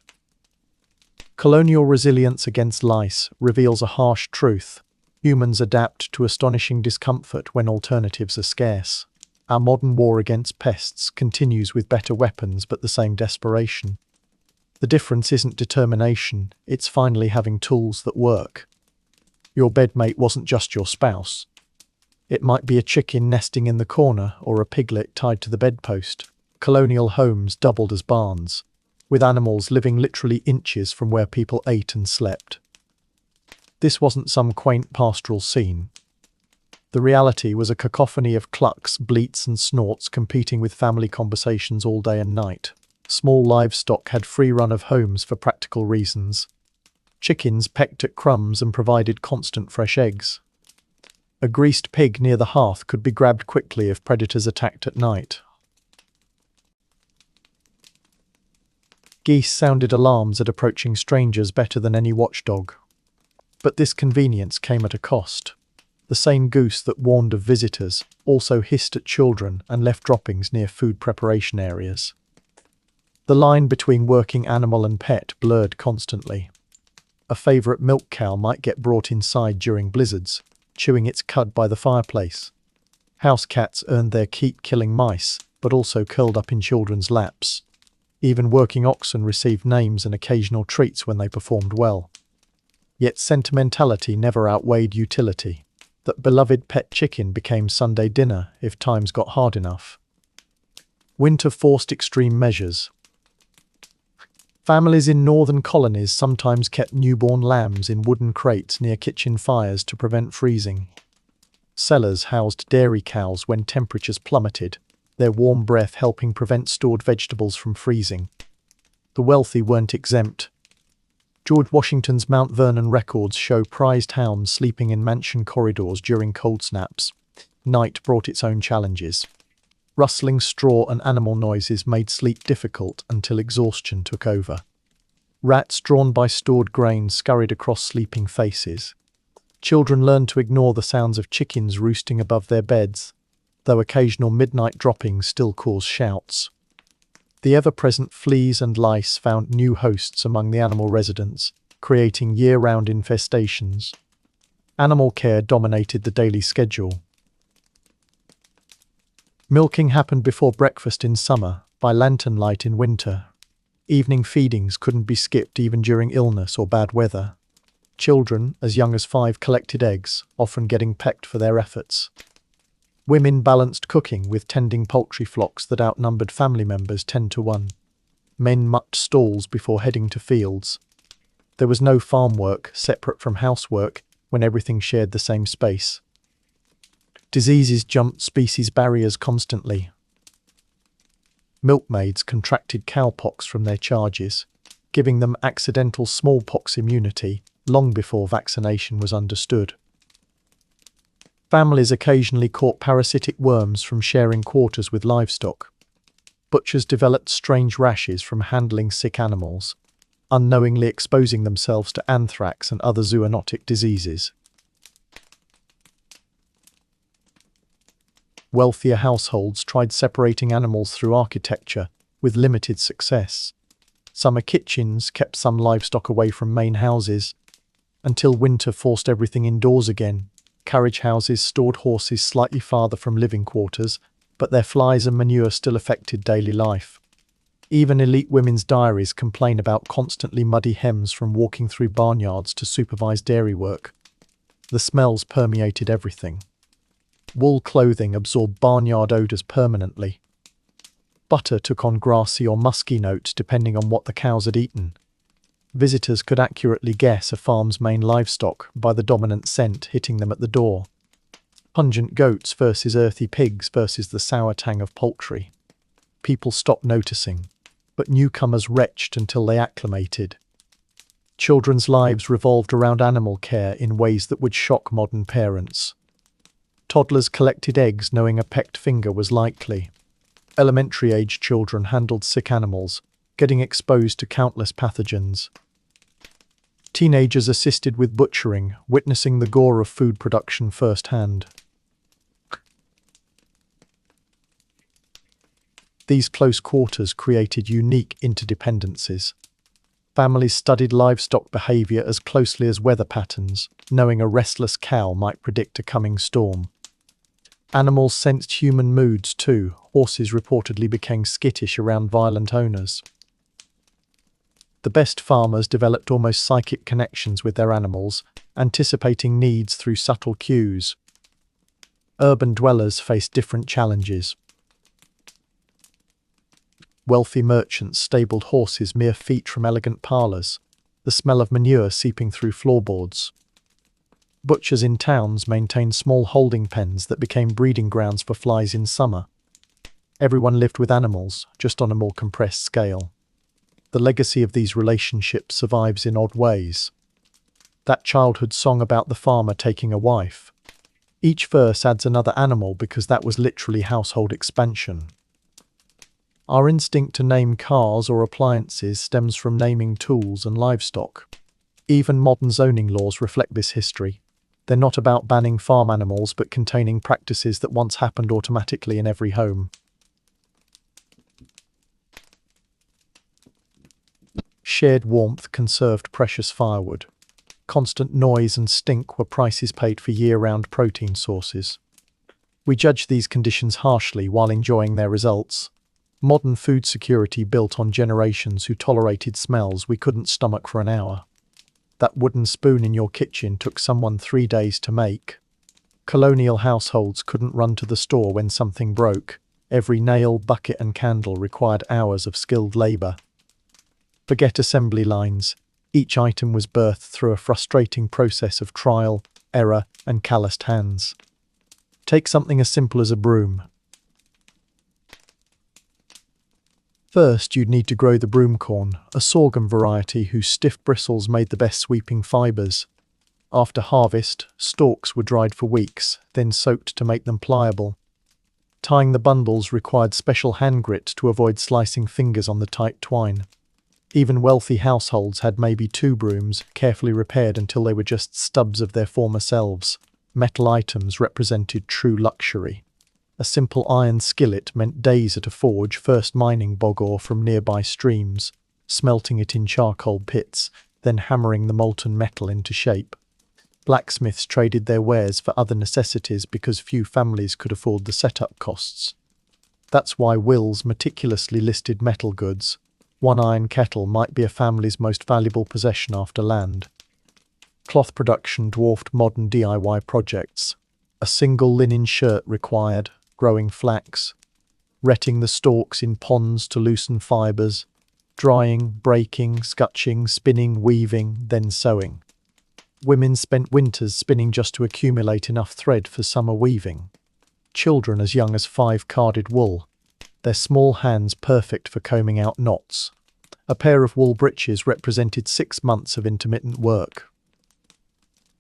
Colonial resilience against lice reveals a harsh truth. Humans adapt to astonishing discomfort when alternatives are scarce. Our modern war against pests continues with better weapons but the same desperation. The difference isn't determination, it's finally having tools that work. Your bedmate wasn't just your spouse. It might be a chicken nesting in the corner or a piglet tied to the bedpost. Colonial homes doubled as barns, with animals living literally inches from where people ate and slept. This wasn't some quaint pastoral scene. The reality was a cacophony of clucks, bleats and snorts competing with family conversations all day and night. Small livestock had free run of homes for practical reasons. Chickens pecked at crumbs and provided constant fresh eggs. A greased pig near the hearth could be grabbed quickly if predators attacked at night. Geese sounded alarms at approaching strangers better than any watchdog. But this convenience came at a cost. The same goose that warned of visitors also hissed at children and left droppings near food preparation areas. The line between working animal and pet blurred constantly. A favourite milk cow might get brought inside during blizzards, chewing its cud by the fireplace. House cats earned their keep killing mice, but also curled up in children's laps. Even working oxen received names and occasional treats when they performed well. Yet sentimentality never outweighed utility. That beloved pet chicken became Sunday dinner if times got hard enough. Winter forced extreme measures. Families in northern colonies sometimes kept newborn lambs in wooden crates near kitchen fires to prevent freezing. Cellars housed dairy cows when temperatures plummeted, their warm breath helping prevent stored vegetables from freezing. The wealthy weren't exempt. George Washington's Mount Vernon records show prized hounds sleeping in mansion corridors during cold snaps. Night brought its own challenges. Rustling straw and animal noises made sleep difficult until exhaustion took over. Rats drawn by stored grain scurried across sleeping faces. Children learned to ignore the sounds of chickens roosting above their beds, though occasional midnight droppings still caused shouts. The ever-present fleas and lice found new hosts among the animal residents, creating year-round infestations. Animal care dominated the daily schedule. Milking happened before breakfast in summer, by lantern light in winter. Evening feedings couldn't be skipped even during illness or bad weather. Children, as young as 5, collected eggs, often getting pecked for their efforts. Women balanced cooking with tending poultry flocks that outnumbered family members 10 to 1. Men mucked stalls before heading to fields. There was no farm work separate from housework when everything shared the same space. Diseases jumped species barriers constantly. Milkmaids contracted cowpox from their charges, giving them accidental smallpox immunity long before vaccination was understood. Families occasionally caught parasitic worms from sharing quarters with livestock. Butchers developed strange rashes from handling sick animals, unknowingly exposing themselves to anthrax and other zoonotic diseases. Wealthier households tried separating animals through architecture, with limited success. Summer kitchens kept some livestock away from main houses, until winter forced everything indoors again. Carriage houses stored horses slightly farther from living quarters, but their flies and manure still affected daily life. Even elite women's diaries complain about constantly muddy hems from walking through barnyards to supervise dairy work. The smells permeated everything. Wool clothing absorbed barnyard odours permanently. Butter took on grassy or musky notes depending on what the cows had eaten. Visitors could accurately guess a farm's main livestock by the dominant scent hitting them at the door. Pungent goats versus earthy pigs versus the sour tang of poultry. People stopped noticing, but newcomers retched until they acclimated. Children's lives revolved around animal care in ways that would shock modern parents. Toddlers collected eggs knowing a pecked finger was likely. Elementary-age children handled sick animals, getting exposed to countless pathogens. Teenagers assisted with butchering, witnessing the gore of food production firsthand. These close quarters created unique interdependencies. Families studied livestock behavior as closely as weather patterns, knowing a restless cow might predict a coming storm. Animals sensed human moods too. Horses reportedly became skittish around violent owners. The best farmers developed almost psychic connections with their animals, anticipating needs through subtle cues. Urban dwellers faced different challenges. Wealthy merchants stabled horses mere feet from elegant parlours, the smell of manure seeping through floorboards. Butchers in towns maintained small holding pens that became breeding grounds for flies in summer. Everyone lived with animals, just on a more compressed scale. The legacy of these relationships survives in odd ways. That childhood song about the farmer taking a wife. Each verse adds another animal because that was literally household expansion. Our instinct to name cars or appliances stems from naming tools and livestock. Even modern zoning laws reflect this history. They're not about banning farm animals but containing practices that once happened automatically in every home. Shared warmth conserved precious firewood. Constant noise and stink were prices paid for year-round protein sources. We judge these conditions harshly while enjoying their results. Modern food security built on generations who tolerated smells we couldn't stomach for an hour. That wooden spoon in your kitchen took someone 3 days to make. Colonial households couldn't run to the store when something broke. Every nail, bucket and candle required hours of skilled labour. Forget assembly lines. Each item was birthed through a frustrating process of trial, error and calloused hands. Take something as simple as a broom. First, you'd need to grow the broomcorn, a sorghum variety whose stiff bristles made the best sweeping fibres. After harvest, stalks were dried for weeks, then soaked to make them pliable. Tying the bundles required special hand grit to avoid slicing fingers on the tight twine. Even wealthy households had maybe 2 brooms, carefully repaired until they were just stubs of their former selves. Metal items represented true luxury. A simple iron skillet meant days at a forge, first mining bog ore from nearby streams, smelting it in charcoal pits, then hammering the molten metal into shape. Blacksmiths traded their wares for other necessities because few families could afford the setup costs. That's why wills meticulously listed metal goods. One iron kettle might be a family's most valuable possession after land. Cloth production dwarfed modern DIY projects. A single linen shirt required growing flax, retting the stalks in ponds to loosen fibres, drying, breaking, scutching, spinning, weaving, then sewing. Women spent winters spinning just to accumulate enough thread for summer weaving. Children as young as 5 carded wool, their small hands perfect for combing out knots. A pair of wool breeches represented 6 months of intermittent work.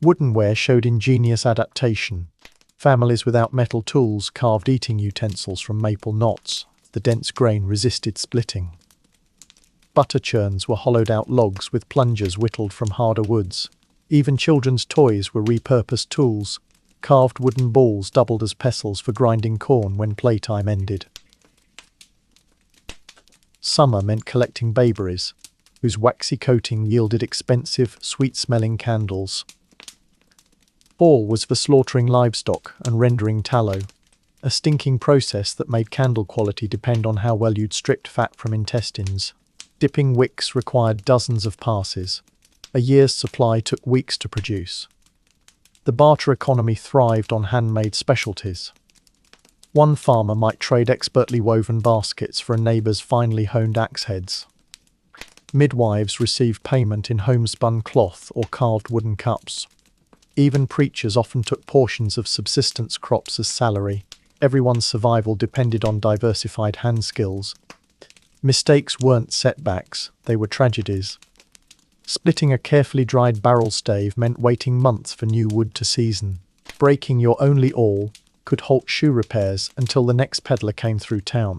Woodenware showed ingenious adaptation. Families without metal tools carved eating utensils from maple knots. The dense grain resisted splitting. Butter churns were hollowed-out logs with plungers whittled from harder woods. Even children's toys were repurposed tools. Carved wooden balls doubled as pestles for grinding corn when playtime ended. Summer meant collecting bayberries, whose waxy coating yielded expensive, sweet-smelling candles. Fall was for slaughtering livestock and rendering tallow, a stinking process that made candle quality depend on how well you'd stripped fat from intestines. Dipping wicks required dozens of passes. A year's supply took weeks to produce. The barter economy thrived on handmade specialties. One farmer might trade expertly woven baskets for a neighbour's finely honed axe heads. Midwives received payment in homespun cloth or carved wooden cups. Even preachers often took portions of subsistence crops as salary. Everyone's survival depended on diversified hand skills. Mistakes weren't setbacks, they were tragedies. Splitting a carefully dried barrel stave meant waiting months for new wood to season. Breaking your only awl could halt shoe repairs until the next peddler came through town.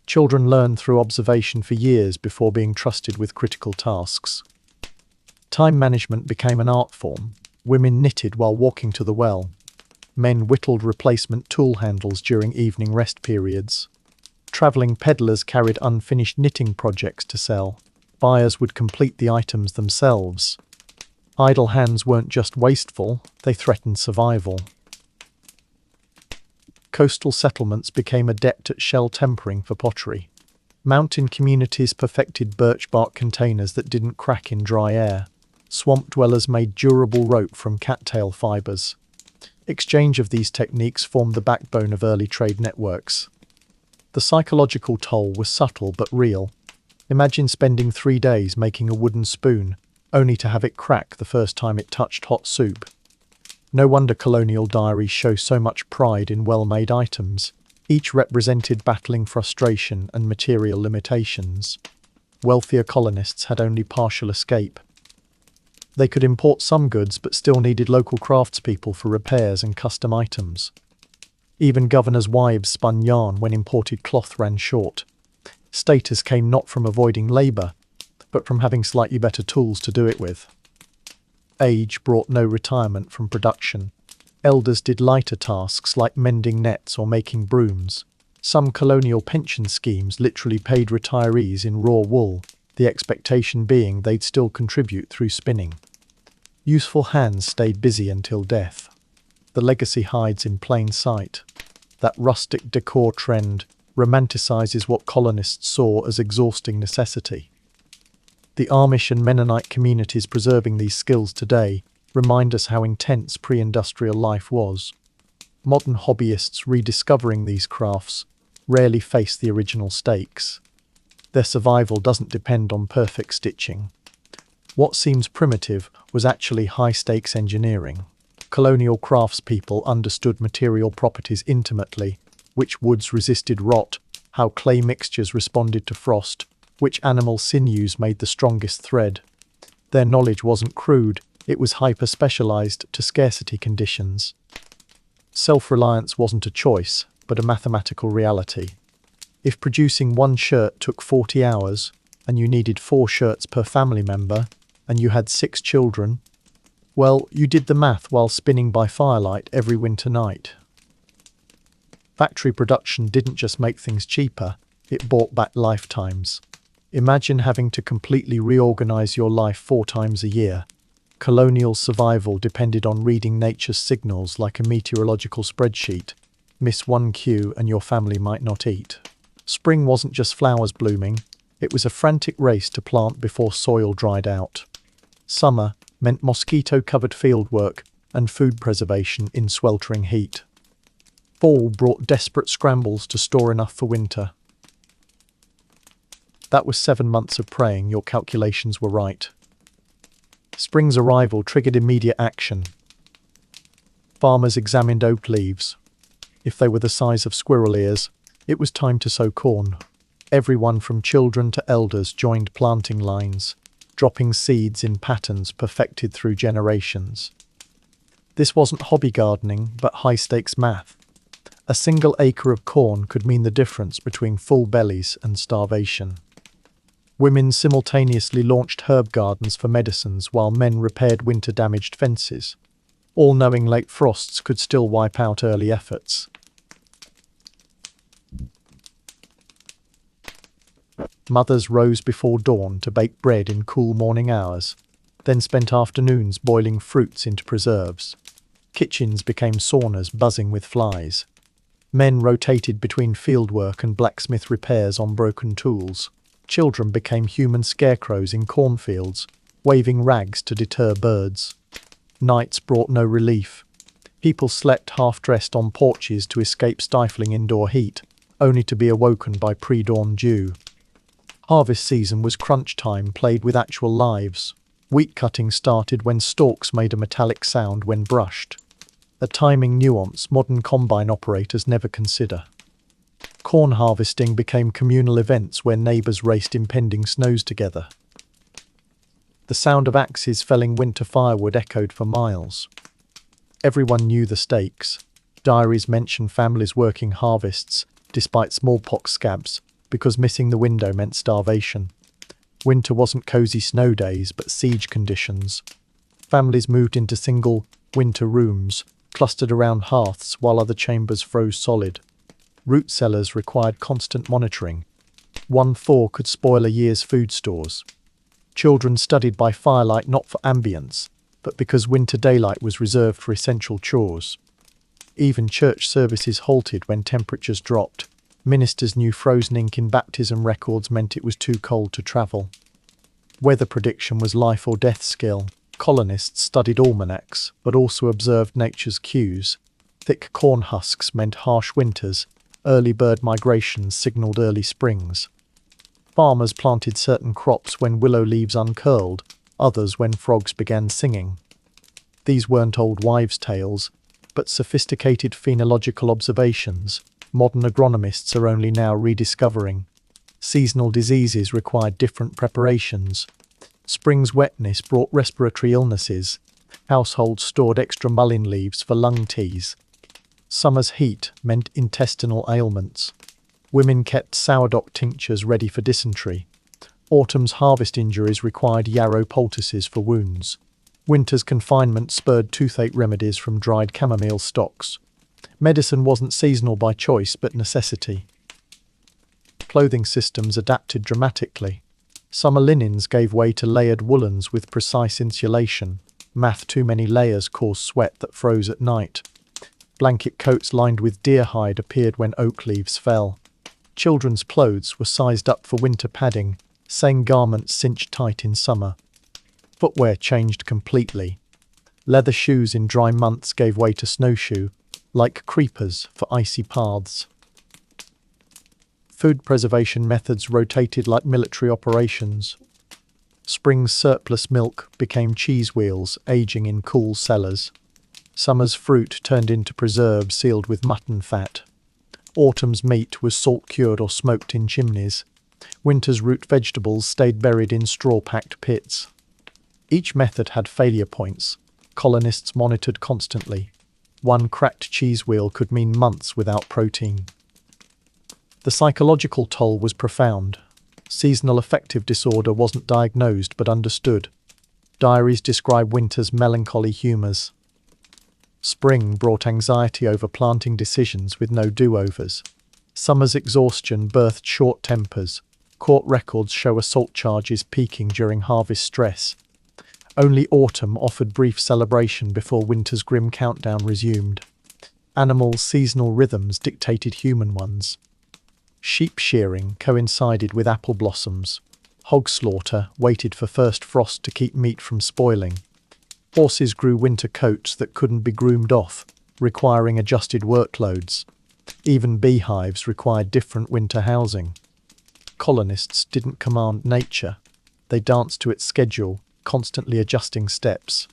Children learned through observation for years before being trusted with critical tasks. Time management became an art form. Women knitted while walking to the well. Men whittled replacement tool handles during evening rest periods. Travelling peddlers carried unfinished knitting projects to sell. Buyers would complete the items themselves. Idle hands weren't just wasteful, they threatened survival. Coastal settlements became adept at shell tempering for pottery. Mountain communities perfected birch bark containers that didn't crack in dry air. Swamp dwellers made durable rope from cattail fibers. Exchange of these techniques formed the backbone of early trade networks. The psychological toll was subtle but real. Imagine spending 3 days making a wooden spoon, only to have it crack the first time it touched hot soup. No wonder colonial diaries show so much pride in well-made items. Each represented battling frustration and material limitations. Wealthier colonists had only partial escape. They could import some goods but still needed local craftspeople for repairs and custom items. Even governors' wives spun yarn when imported cloth ran short. Status came not from avoiding labour, but from having slightly better tools to do it with. Age brought no retirement from production. Elders did lighter tasks like mending nets or making brooms. Some colonial pension schemes literally paid retirees in raw wool, the expectation being they'd still contribute through spinning. Useful hands stayed busy until death. The legacy hides in plain sight. That rustic decor trend romanticizes what colonists saw as exhausting necessity. The Amish and Mennonite communities preserving these skills today remind us how intense pre-industrial life was. Modern hobbyists rediscovering these crafts rarely face the original stakes. Their survival doesn't depend on perfect stitching. What seems primitive was actually high-stakes engineering. Colonial craftspeople understood material properties intimately, which woods resisted rot, how clay mixtures responded to frost, which animal sinews made the strongest thread. Their knowledge wasn't crude, it was hyper-specialized to scarcity conditions. Self-reliance wasn't a choice, but a mathematical reality. If producing one shirt took 40 hours, and you needed 4 shirts per family member, and you had 6 children, well, you did the math while spinning by firelight every winter night. Factory production didn't just make things cheaper, it bought back lifetimes. Imagine having to completely reorganize your life 4 times a year. Colonial survival depended on reading nature's signals like a meteorological spreadsheet. Miss one cue and your family might not eat. Spring wasn't just flowers blooming, it was a frantic race to plant before soil dried out. Summer meant mosquito-covered fieldwork and food preservation in sweltering heat. Fall brought desperate scrambles to store enough for winter. That was 7 months of praying your calculations were right. Spring's arrival triggered immediate action. Farmers examined oak leaves. If they were the size of squirrel ears, it was time to sow corn. Everyone from children to elders joined planting lines, dropping seeds in patterns perfected through generations. This wasn't hobby gardening, but high-stakes math. A single acre of corn could mean the difference between full bellies and starvation. Women simultaneously launched herb gardens for medicines while men repaired winter-damaged fences, all knowing late frosts could still wipe out early efforts. Mothers rose before dawn to bake bread in cool morning hours, then spent afternoons boiling fruits into preserves. Kitchens became saunas buzzing with flies. Men rotated between fieldwork and blacksmith repairs on broken tools. Children became human scarecrows in cornfields, waving rags to deter birds. Nights brought no relief. People slept half-dressed on porches to escape stifling indoor heat, only to be awoken by pre-dawn dew. Harvest season was crunch time played with actual lives. Wheat cutting started when stalks made a metallic sound when brushed. A timing nuance modern combine operators never consider. Corn harvesting became communal events where neighbours raced impending snows together. The sound of axes felling winter firewood echoed for miles. Everyone knew the stakes. Diaries mention families working harvests, despite smallpox scabs, because missing the window meant starvation. Winter wasn't cozy snow days, but siege conditions. Families moved into single, winter rooms, clustered around hearths while other chambers froze solid. Root cellars required constant monitoring. One thaw could spoil a year's food stores. Children studied by firelight not for ambience, but because winter daylight was reserved for essential chores. Even church services halted when temperatures dropped. Ministers knew frozen ink in baptism records meant it was too cold to travel. Weather prediction was life or death skill. Colonists studied almanacs, but also observed nature's cues. Thick corn husks meant harsh winters. Early bird migrations signaled early springs. Farmers planted certain crops when willow leaves uncurled, others when frogs began singing. These weren't old wives' tales, but sophisticated phenological observations modern agronomists are only now rediscovering. Seasonal diseases required different preparations. Spring's wetness brought respiratory illnesses. Households stored extra mullein leaves for lung teas. Summer's heat meant intestinal ailments. Women kept sourdough tinctures ready for dysentery. Autumn's harvest injuries required yarrow poultices for wounds. Winter's confinement spurred toothache remedies from dried chamomile stocks. Medicine wasn't seasonal by choice but necessity. Clothing systems adapted dramatically. Summer linens gave way to layered woolens with precise insulation. Too many layers caused sweat that froze at night. Blanket coats lined with deer hide appeared when oak leaves fell. Children's clothes were sized up for winter padding, saying garments cinched tight in summer. Footwear changed completely. Leather shoes in dry months gave way to snowshoe, like creepers for icy paths. Food preservation methods rotated like military operations. Spring's surplus milk became cheese wheels, aging in cool cellars. Summer's fruit turned into preserves sealed with mutton fat. Autumn's meat was salt-cured or smoked in chimneys. Winter's root vegetables stayed buried in straw-packed pits. Each method had failure points. Colonists monitored constantly. One cracked cheese wheel could mean months without protein. The psychological toll was profound. Seasonal affective disorder wasn't diagnosed but understood. Diaries describe winter's melancholy humours. Spring brought anxiety over planting decisions with no do-overs. Summer's exhaustion birthed short tempers. Court records show assault charges peaking during harvest stress. Only autumn offered brief celebration before winter's grim countdown resumed. Animals' seasonal rhythms dictated human ones. Sheep shearing coincided with apple blossoms. Hog slaughter waited for first frost to keep meat from spoiling. Horses grew winter coats that couldn't be groomed off, requiring adjusted workloads. Even beehives required different winter housing. Colonists didn't command nature. They danced to its schedule, constantly adjusting steps.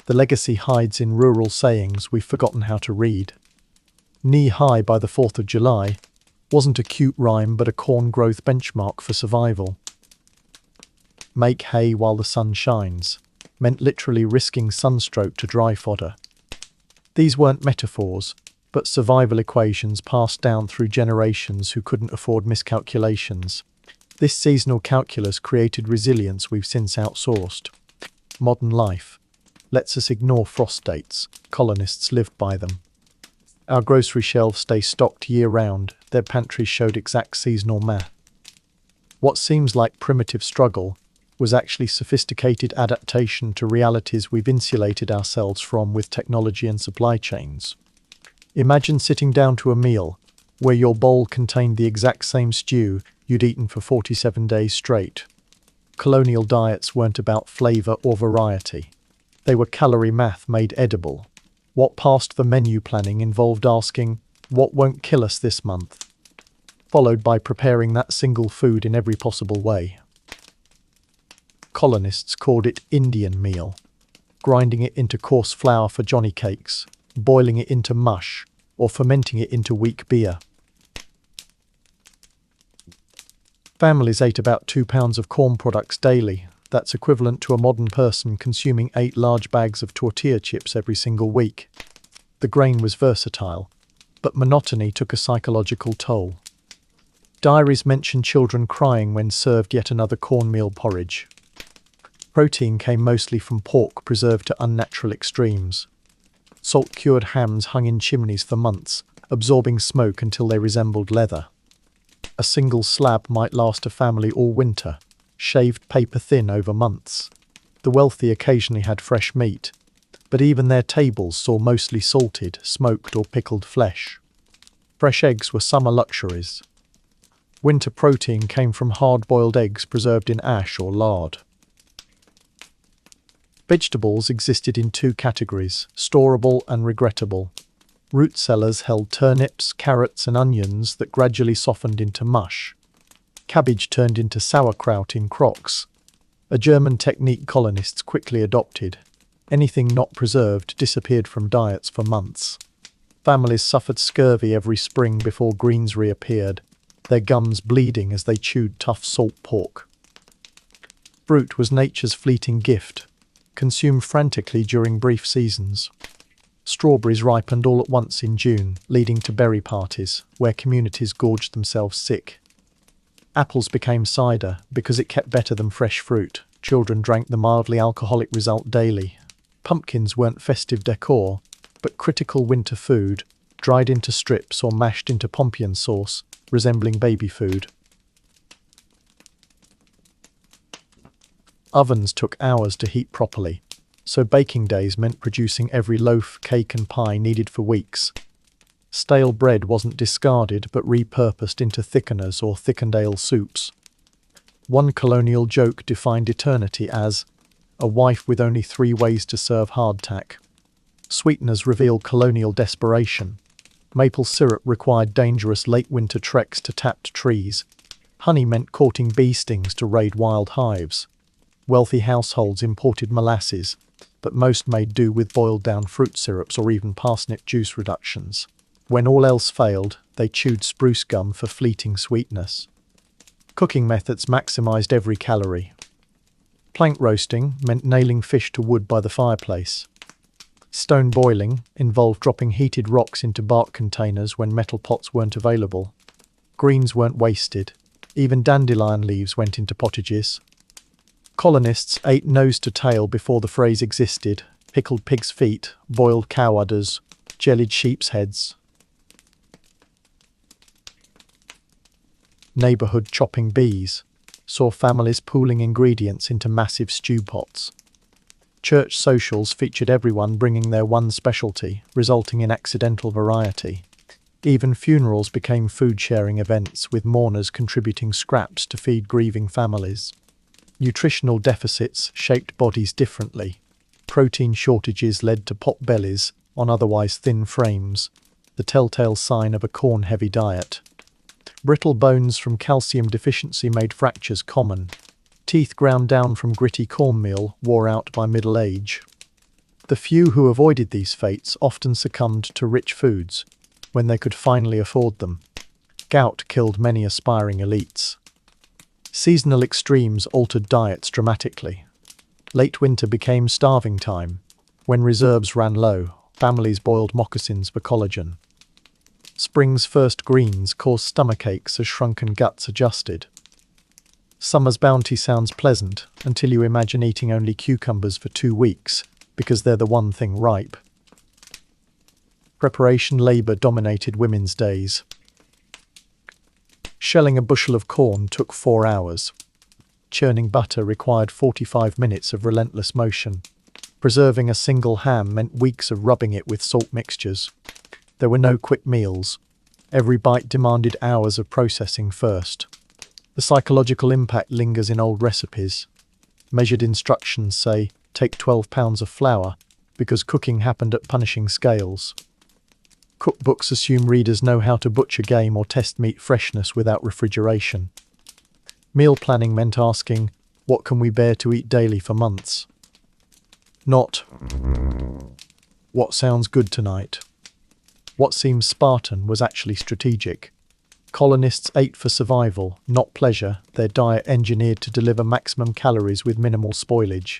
The legacy hides in rural sayings we've forgotten how to read. Knee-high by the 4th of July wasn't a cute rhyme but a corn growth benchmark for survival. Make hay while the sun shines meant literally risking sunstroke to dry fodder. These weren't metaphors, but survival equations passed down through generations who couldn't afford miscalculations. This seasonal calculus created resilience we've since outsourced. Modern life lets us ignore frost dates. Colonists lived by them. Our grocery shelves stay stocked year-round. Their pantries showed exact seasonal math. What seems like primitive struggle was actually sophisticated adaptation to realities we've insulated ourselves from with technology and supply chains. Imagine sitting down to a meal where your bowl contained the exact same stew you'd eaten for 47 days straight. Colonial diets weren't about flavor or variety. They were calorie math made edible. What passed the menu planning involved asking, "What won't kill us this month?" followed by preparing that single food in every possible way. Colonists called it Indian meal, grinding it into coarse flour for johnny cakes, boiling it into mush, or fermenting it into weak beer. Families ate about 2 pounds of corn products daily. That's equivalent to a modern person consuming 8 large bags of tortilla chips every single week. The grain was versatile, but monotony took a psychological toll. Diaries mention children crying when served yet another cornmeal porridge. Protein came mostly from pork preserved to unnatural extremes. Salt-cured hams hung in chimneys for months, absorbing smoke until they resembled leather. A single slab might last a family all winter, shaved paper thin over months. The wealthy occasionally had fresh meat, but even their tables saw mostly salted, smoked or pickled flesh. Fresh eggs were summer luxuries. Winter protein came from hard-boiled eggs preserved in ash or lard. Vegetables existed in 2 categories, storable and regrettable. Root cellars held turnips, carrots and onions that gradually softened into mush. Cabbage turned into sauerkraut in crocks, a German technique colonists quickly adopted. Anything not preserved disappeared from diets for months. Families suffered scurvy every spring before greens reappeared, their gums bleeding as they chewed tough salt pork. Fruit was nature's fleeting gift, consumed frantically during brief seasons. Strawberries ripened all at once in June, leading to berry parties, where communities gorged themselves sick. Apples became cider because it kept better than fresh fruit. Children drank the mildly alcoholic result daily. Pumpkins weren't festive decor, but critical winter food, dried into strips or mashed into pompion sauce, resembling baby food. Ovens took hours to heat properly, so baking days meant producing every loaf, cake and pie needed for weeks. Stale bread wasn't discarded but repurposed into thickeners or thickened ale soups. One colonial joke defined eternity as a wife with only 3 ways to serve hardtack. Sweeteners revealed colonial desperation. Maple syrup required dangerous late winter treks to tapped trees. Honey meant courting bee stings to raid wild hives. Wealthy households imported molasses, but most made do with boiled-down fruit syrups or even parsnip juice reductions. When all else failed, they chewed spruce gum for fleeting sweetness. Cooking methods maximized every calorie. Plank roasting meant nailing fish to wood by the fireplace. Stone boiling involved dropping heated rocks into bark containers when metal pots weren't available. Greens weren't wasted. Even dandelion leaves went into potages. Colonists ate nose to tail before the phrase existed. Pickled pig's feet, boiled cow udders, jellied sheep's heads. Neighborhood chopping bees saw families pooling ingredients into massive stew pots. Church socials featured everyone bringing their one specialty, resulting in accidental variety. Even funerals became food-sharing events, with mourners contributing scraps to feed grieving families. Nutritional deficits shaped bodies differently. Protein shortages led to pot bellies on otherwise thin frames, the telltale sign of a corn-heavy diet. Brittle bones from calcium deficiency made fractures common. Teeth ground down from gritty cornmeal wore out by middle age. The few who avoided these fates often succumbed to rich foods when they could finally afford them. Gout killed many aspiring elites. Seasonal extremes altered diets dramatically. Late winter became starving time. When reserves ran low, families boiled moccasins for collagen. Spring's first greens caused stomachaches as shrunken guts adjusted. Summer's bounty sounds pleasant until you imagine eating only cucumbers for 2 weeks, because they're the one thing ripe. Preparation labor dominated women's days. Shelling a bushel of corn took 4 hours. Churning butter required 45 minutes of relentless motion. Preserving a single ham meant weeks of rubbing it with salt mixtures. There were no quick meals. Every bite demanded hours of processing first. The psychological impact lingers in old recipes. Measured instructions say, take 12 pounds of flour, because cooking happened at punishing scales. Cookbooks assume readers know how to butcher game or test meat freshness without refrigeration. Meal planning meant asking, what can we bear to eat daily for months? Not, what sounds good tonight? What seems Spartan was actually strategic. Colonists ate for survival, not pleasure, their diet engineered to deliver maximum calories with minimal spoilage.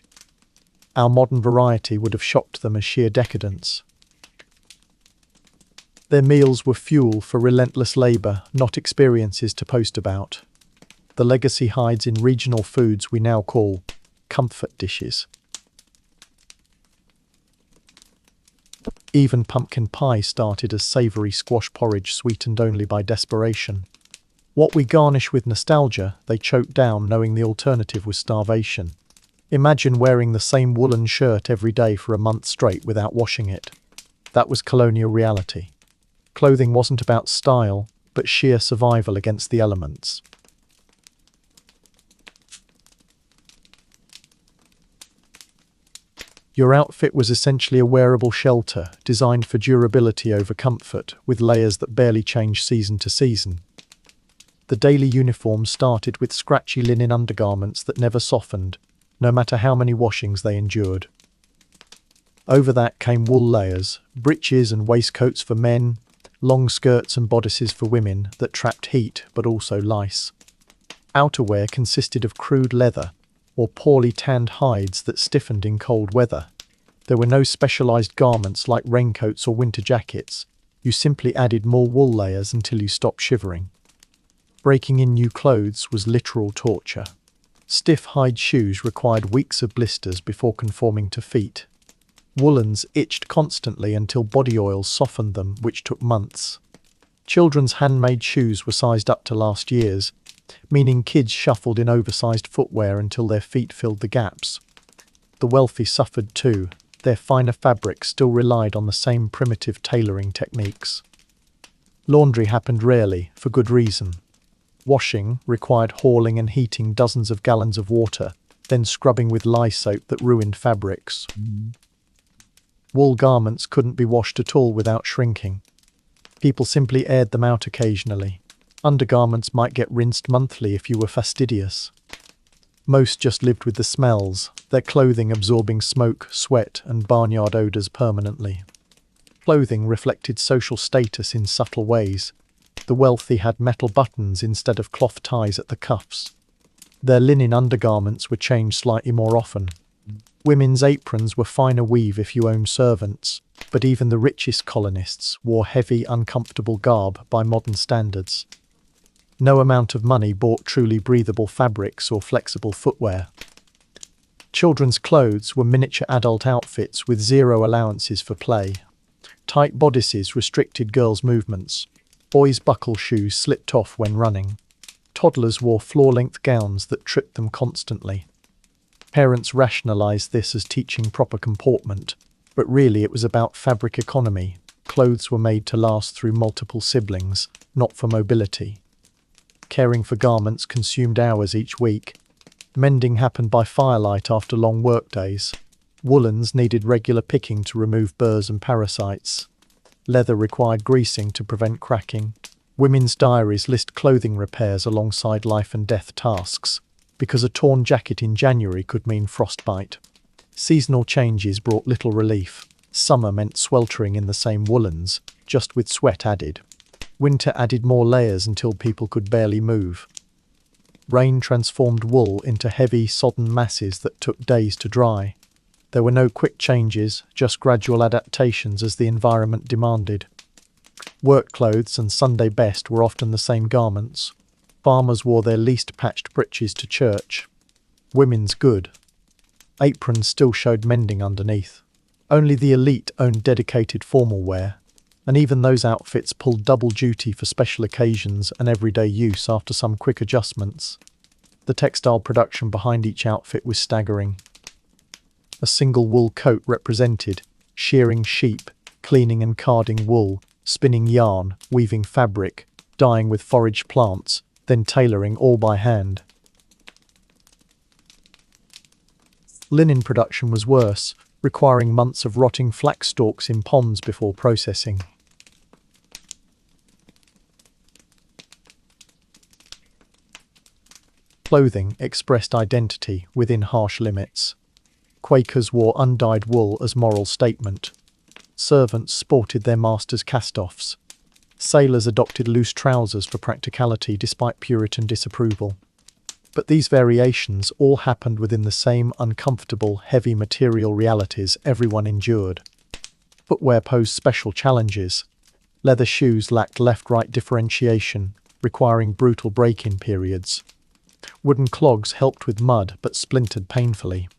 Our modern variety would have shocked them as sheer decadence. Their meals were fuel for relentless labour, not experiences to post about. The legacy hides in regional foods we now call comfort dishes. Even pumpkin pie started as savoury squash porridge sweetened only by desperation. What we garnish with nostalgia, they choked down knowing the alternative was starvation. Imagine wearing the same woolen shirt every day for a month straight without washing it. That was colonial reality. Clothing wasn't about style, but sheer survival against the elements. Your outfit was essentially a wearable shelter, designed for durability over comfort, with layers that barely changed season to season. The daily uniform started with scratchy linen undergarments that never softened, no matter how many washings they endured. Over that came wool layers, breeches and waistcoats for men, long skirts and bodices for women that trapped heat but also lice. Outerwear consisted of crude leather, or poorly tanned hides that stiffened in cold weather. There were no specialized garments like raincoats or winter jackets. You simply added more wool layers until you stopped shivering. Breaking in new clothes was literal torture. Stiff hide shoes required weeks of blisters before conforming to feet. Woolens itched constantly until body oils softened them, which took months. Children's handmade shoes were sized up to last year's, meaning kids shuffled in oversized footwear until their feet filled the gaps. The wealthy suffered too. Their finer fabrics still relied on the same primitive tailoring techniques. Laundry happened rarely, for good reason. Washing required hauling and heating dozens of gallons of water, then scrubbing with lye soap that ruined fabrics. Wool garments couldn't be washed at all without shrinking. People simply aired them out occasionally. Undergarments might get rinsed monthly if you were fastidious. Most just lived with the smells, their clothing absorbing smoke, sweat, and barnyard odours permanently. Clothing reflected social status in subtle ways. The wealthy had metal buttons instead of cloth ties at the cuffs. Their linen undergarments were changed slightly more often. Women's aprons were finer weave if you owned servants, but even the richest colonists wore heavy, uncomfortable garb by modern standards. No amount of money bought truly breathable fabrics or flexible footwear. Children's clothes were miniature adult outfits with zero allowances for play. Tight bodices restricted girls' movements. Boys' buckle shoes slipped off when running. Toddlers wore floor-length gowns that tripped them constantly. Parents rationalized this as teaching proper comportment, but really it was about fabric economy. Clothes were made to last through multiple siblings, not for mobility. Caring for garments consumed hours each week. Mending happened by firelight after long workdays. Woolens needed regular picking to remove burrs and parasites. Leather required greasing to prevent cracking. Women's diaries list clothing repairs alongside life and death tasks, because a torn jacket in January could mean frostbite. Seasonal changes brought little relief. Summer meant sweltering in the same woolens, just with sweat added. Winter added more layers until people could barely move. Rain transformed wool into heavy, sodden masses that took days to dry. There were no quick changes, just gradual adaptations as the environment demanded. Work clothes and Sunday best were often the same garments. Farmers wore their least patched breeches to church. Women's good. Aprons still showed mending underneath. Only the elite owned dedicated formal wear, and even those outfits pulled double duty for special occasions and everyday use after some quick adjustments. The textile production behind each outfit was staggering. A single wool coat represented shearing sheep, cleaning and carding wool, spinning yarn, weaving fabric, dyeing with forage plants, then tailoring all by hand. Linen production was worse, requiring months of rotting flax stalks in ponds before processing. Clothing expressed identity within harsh limits. Quakers wore undyed wool as moral statement. Servants sported their masters' cast-offs. Sailors adopted loose trousers for practicality despite Puritan disapproval. But these variations all happened within the same uncomfortable, heavy material realities everyone endured. Footwear posed special challenges. Leather shoes lacked left-right differentiation, requiring brutal break-in periods. Wooden clogs helped with mud but splintered painfully.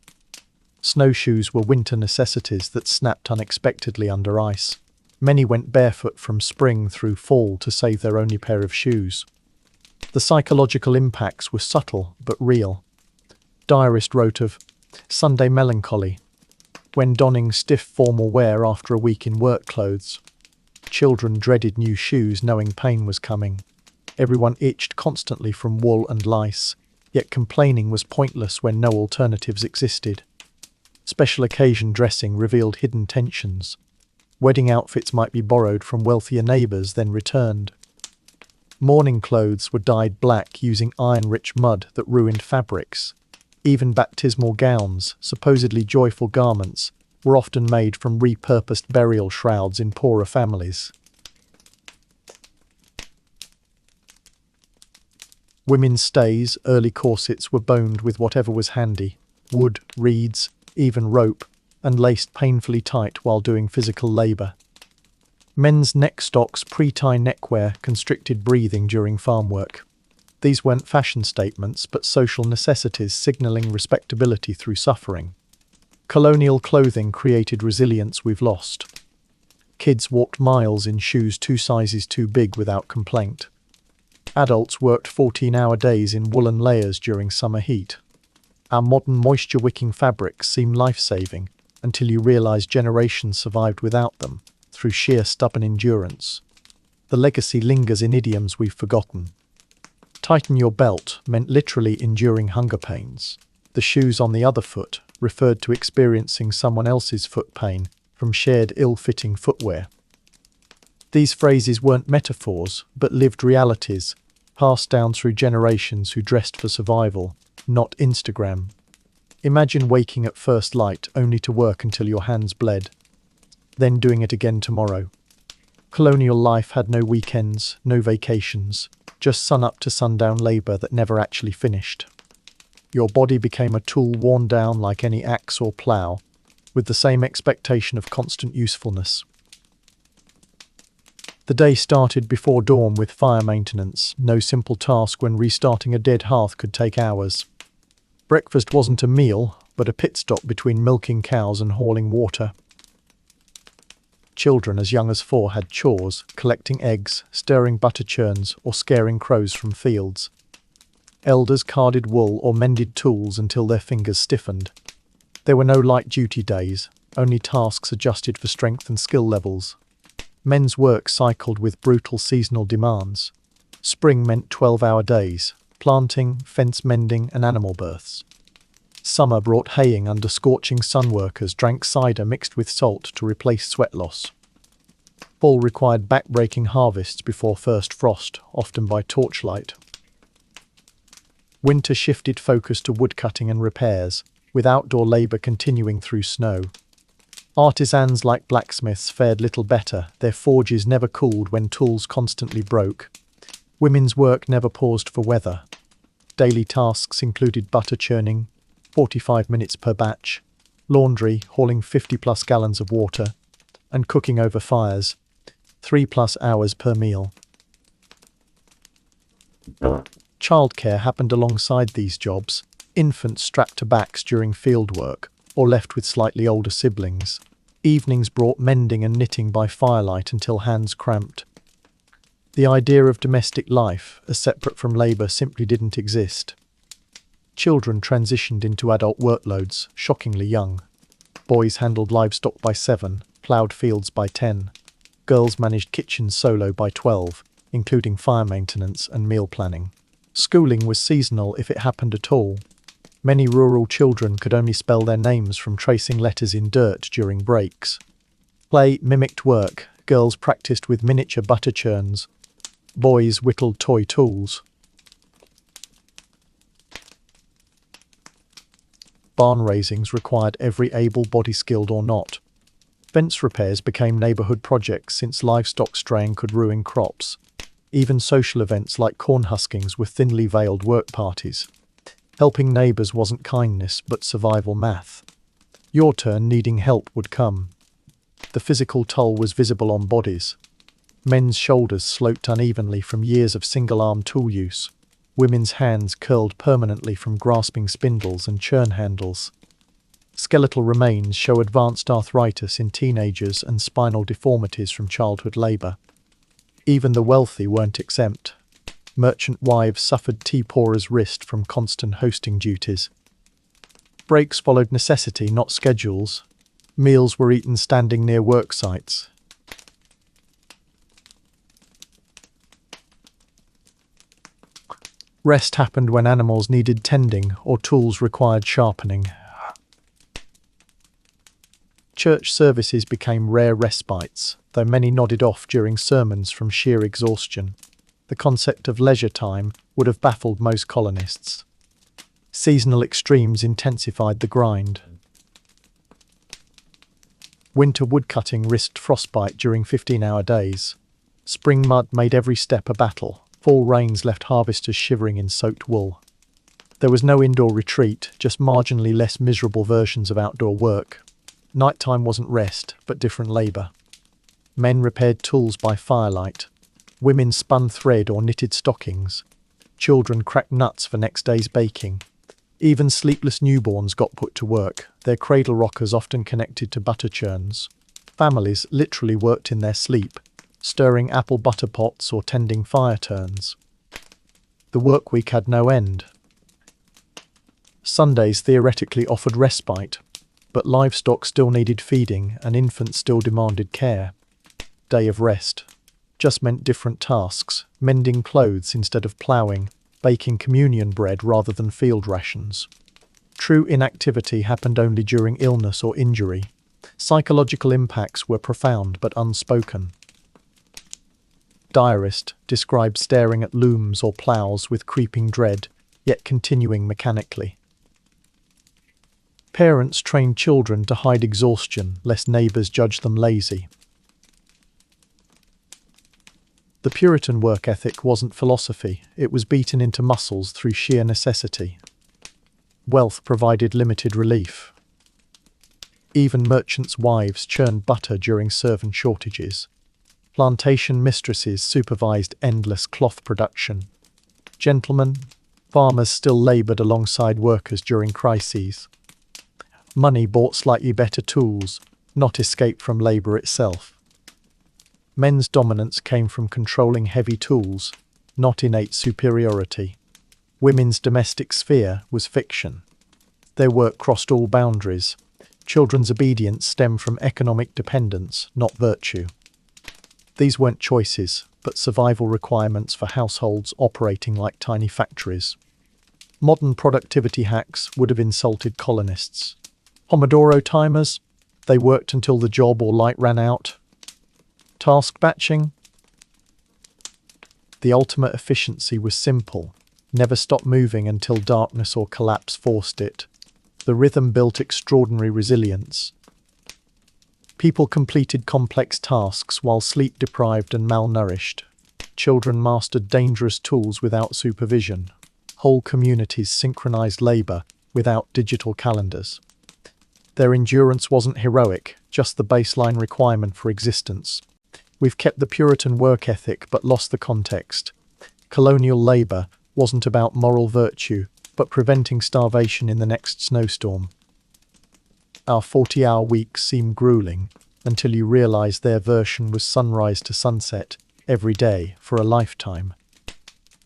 Snowshoes were winter necessities that snapped unexpectedly under ice. Many went barefoot from spring through fall to save their only pair of shoes. The psychological impacts were subtle but real. Diarist wrote of Sunday melancholy, when donning stiff formal wear after a week in work clothes. Children dreaded new shoes knowing pain was coming. Everyone itched constantly from wool and lice, yet complaining was pointless when no alternatives existed. Special occasion dressing revealed hidden tensions. Wedding outfits might be borrowed from wealthier neighbours then returned. Mourning clothes were dyed black using iron-rich mud that ruined fabrics. Even baptismal gowns, supposedly joyful garments, were often made from repurposed burial shrouds in poorer families. Women's stays, early corsets were boned with whatever was handy: wood, reeds, even rope, and laced painfully tight while doing physical labour. Men's neck stocks, pre-tie neckwear, constricted breathing during farm work. These weren't fashion statements but social necessities signalling respectability through suffering. Colonial clothing created resilience we've lost. Kids walked miles in shoes 2 sizes too big without complaint. Adults worked 14-hour days in woolen layers during summer heat. Our modern moisture-wicking fabrics seem life-saving until you realise generations survived without them, through sheer stubborn endurance. The legacy lingers in idioms we've forgotten. Tighten your belt meant literally enduring hunger pains. The shoes on the other foot referred to experiencing someone else's foot pain from shared ill-fitting footwear. These phrases weren't metaphors, but lived realities, passed down through generations who dressed for survival, not Instagram. Imagine waking at first light only to work until your hands bled, then doing it again tomorrow. Colonial life had no weekends, no vacations, just sun-up to sundown labour that never actually finished. Your body became a tool worn down like any axe or plough, with the same expectation of constant usefulness. The day started before dawn with fire maintenance, no simple task when restarting a dead hearth could take hours. Breakfast wasn't a meal, but a pit stop between milking cows and hauling water. Children as young as 4 had chores, collecting eggs, stirring butter churns, or scaring crows from fields. Elders carded wool or mended tools until their fingers stiffened. There were no light duty days, only tasks adjusted for strength and skill levels. Men's work cycled with brutal seasonal demands. Spring meant 12-hour days, planting, fence mending, and animal births. Summer brought haying under scorching sun. Workers drank cider mixed with salt to replace sweat loss. Fall required back-breaking harvests before first frost, often by torchlight. Winter shifted focus to woodcutting and repairs, with outdoor labour continuing through snow. Artisans like blacksmiths fared little better, their forges never cooled when tools constantly broke. Women's work never paused for weather. Daily tasks included butter churning, 45 minutes per batch, laundry, hauling 50-plus gallons of water, and cooking over fires, 3+ hours per meal. Childcare happened alongside these jobs, infants strapped to backs during field work, or left with slightly older siblings. Evenings brought mending and knitting by firelight until hands cramped. The idea of domestic life, as separate from labour, simply didn't exist. Children transitioned into adult workloads, shockingly young. Boys handled livestock by 7, ploughed fields by 10. Girls managed kitchens solo by 12, including fire maintenance and meal planning. Schooling was seasonal if it happened at all. Many rural children could only spell their names from tracing letters in dirt during breaks. Play mimicked work. Girls practiced with miniature butter churns. Boys whittled toy tools. Barn raisings required every able-bodied, skilled or not. Fence repairs became neighborhood projects since livestock straying could ruin crops. Even social events like corn huskings were thinly veiled work parties. Helping neighbors wasn't kindness but survival math. Your turn needing help would come. The physical toll was visible on bodies. Men's shoulders sloped unevenly from years of single-arm tool use. Women's hands curled permanently from grasping spindles and churn handles. Skeletal remains show advanced arthritis in teenagers and spinal deformities from childhood labor. Even the wealthy weren't exempt. Merchant wives suffered tea pourer's wrist from constant hosting duties. Breaks followed necessity, not schedules. Meals were eaten standing near work sites. Rest happened when animals needed tending or tools required sharpening. Church services became rare respites, though many nodded off during sermons from sheer exhaustion. The concept of leisure time would have baffled most colonists. Seasonal extremes intensified the grind. Winter woodcutting risked frostbite during 15-hour days. Spring mud made every step a battle. Fall rains left harvesters shivering in soaked wool. There was no indoor retreat, just marginally less miserable versions of outdoor work. Nighttime wasn't rest, but different labor. Men repaired tools by firelight. Women spun thread or knitted stockings. Children cracked nuts for next day's baking. Even sleepless newborns got put to work, their cradle rockers often connected to butter churns. Families literally worked in their sleep, stirring apple butter pots or tending fire turns. The work week had no end. Sundays theoretically offered respite, but livestock still needed feeding and infants still demanded care. Day of rest just meant different tasks, mending clothes instead of ploughing, baking communion bread rather than field rations. True inactivity happened only during illness or injury. Psychological impacts were profound but unspoken. Diarist described staring at looms or ploughs with creeping dread, yet continuing mechanically. Parents trained children to hide exhaustion lest neighbors judge them lazy. The Puritan work ethic wasn't philosophy, it was beaten into muscles through sheer necessity. Wealth provided limited relief. Even merchants' wives churned butter during servant shortages. Plantation mistresses supervised endless cloth production. Gentlemen, farmers still labored alongside workers during crises. Money bought slightly better tools, not escape from labor itself. Men's dominance came from controlling heavy tools, not innate superiority. Women's domestic sphere was fiction. Their work crossed all boundaries. Children's obedience stemmed from economic dependence, not virtue. These weren't choices, but survival requirements for households operating like tiny factories. Modern productivity hacks would have insulted colonists. Pomodoro timers? They worked until the job or light ran out. Task batching? The ultimate efficiency was simple. Never stop moving until darkness or collapse forced it. The rhythm built extraordinary resilience. People completed complex tasks while sleep-deprived and malnourished. Children mastered dangerous tools without supervision. Whole communities synchronized labor without digital calendars. Their endurance wasn't heroic, just the baseline requirement for existence. We've kept the Puritan work ethic but lost the context. Colonial labor wasn't about moral virtue, but preventing starvation in the next snowstorm. Our 40-hour weeks seem grueling, until you realize their version was sunrise to sunset, every day, for a lifetime.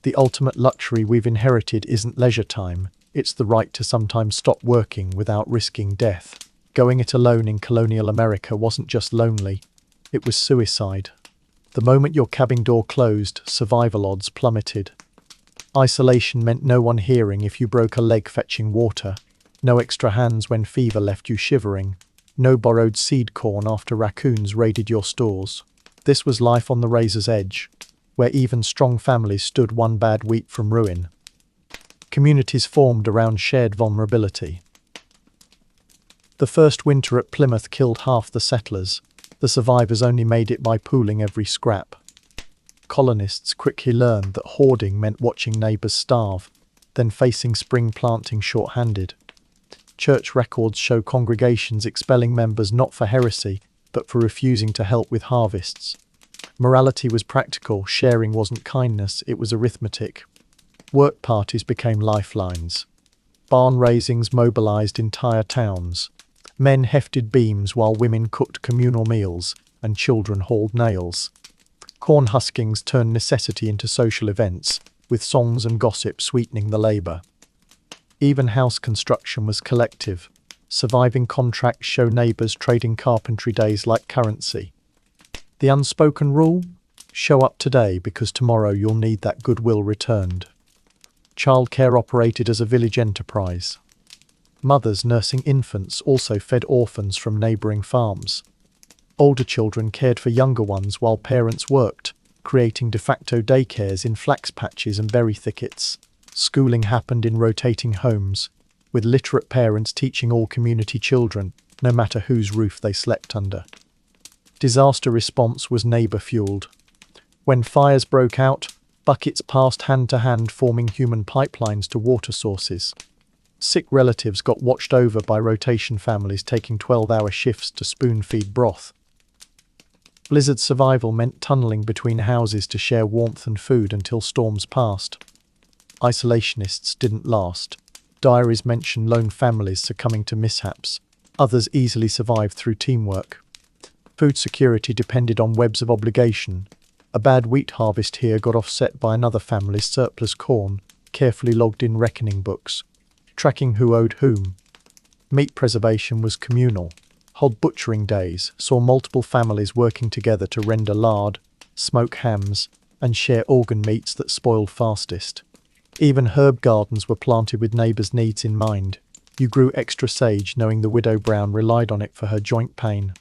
The ultimate luxury we've inherited isn't leisure time, it's the right to sometimes stop working without risking death. Going it alone in colonial America wasn't just lonely, it was suicide. The moment your cabin door closed, survival odds plummeted. Isolation meant no one hearing if you broke a leg fetching water, no extra hands when fever left you shivering, no borrowed seed corn after raccoons raided your stores. This was life on the razor's edge, where even strong families stood one bad week from ruin. Communities formed around shared vulnerability. The first winter at Plymouth killed half the settlers. The survivors only made it by pooling every scrap. Colonists quickly learned that hoarding meant watching neighbours starve, then facing spring planting short-handed. Church records show congregations expelling members not for heresy, but for refusing to help with harvests. Morality was practical, sharing wasn't kindness, it was arithmetic. Work parties became lifelines. Barn raisings mobilised entire towns. Men hefted beams while women cooked communal meals, and children hauled nails. Corn huskings turned necessity into social events, with songs and gossip sweetening the labour. Even house construction was collective. Surviving contracts show neighbours trading carpentry days like currency. The unspoken rule? Show up today because tomorrow you'll need that goodwill returned. Childcare operated as a village enterprise. Mothers nursing infants also fed orphans from neighbouring farms. Older children cared for younger ones while parents worked, creating de facto daycares in flax patches and berry thickets. Schooling happened in rotating homes, with literate parents teaching all community children, no matter whose roof they slept under. Disaster response was neighbour-fueled. When fires broke out, buckets passed hand to hand, forming human pipelines to water sources. Sick relatives got watched over by rotation families taking 12-hour shifts to spoon-feed broth. Blizzard survival meant tunnelling between houses to share warmth and food until storms passed. Isolationists didn't last. Diaries mention lone families succumbing to mishaps. Others easily survived through teamwork. Food security depended on webs of obligation. A bad wheat harvest here got offset by another family's surplus corn, carefully logged in reckoning books, tracking who owed whom. Meat preservation was communal. Hod butchering days saw multiple families working together to render lard, smoke hams, and share organ meats that spoiled fastest. Even herb gardens were planted with neighbours' needs in mind. You grew extra sage knowing the widow Brown relied on it for her joint pain.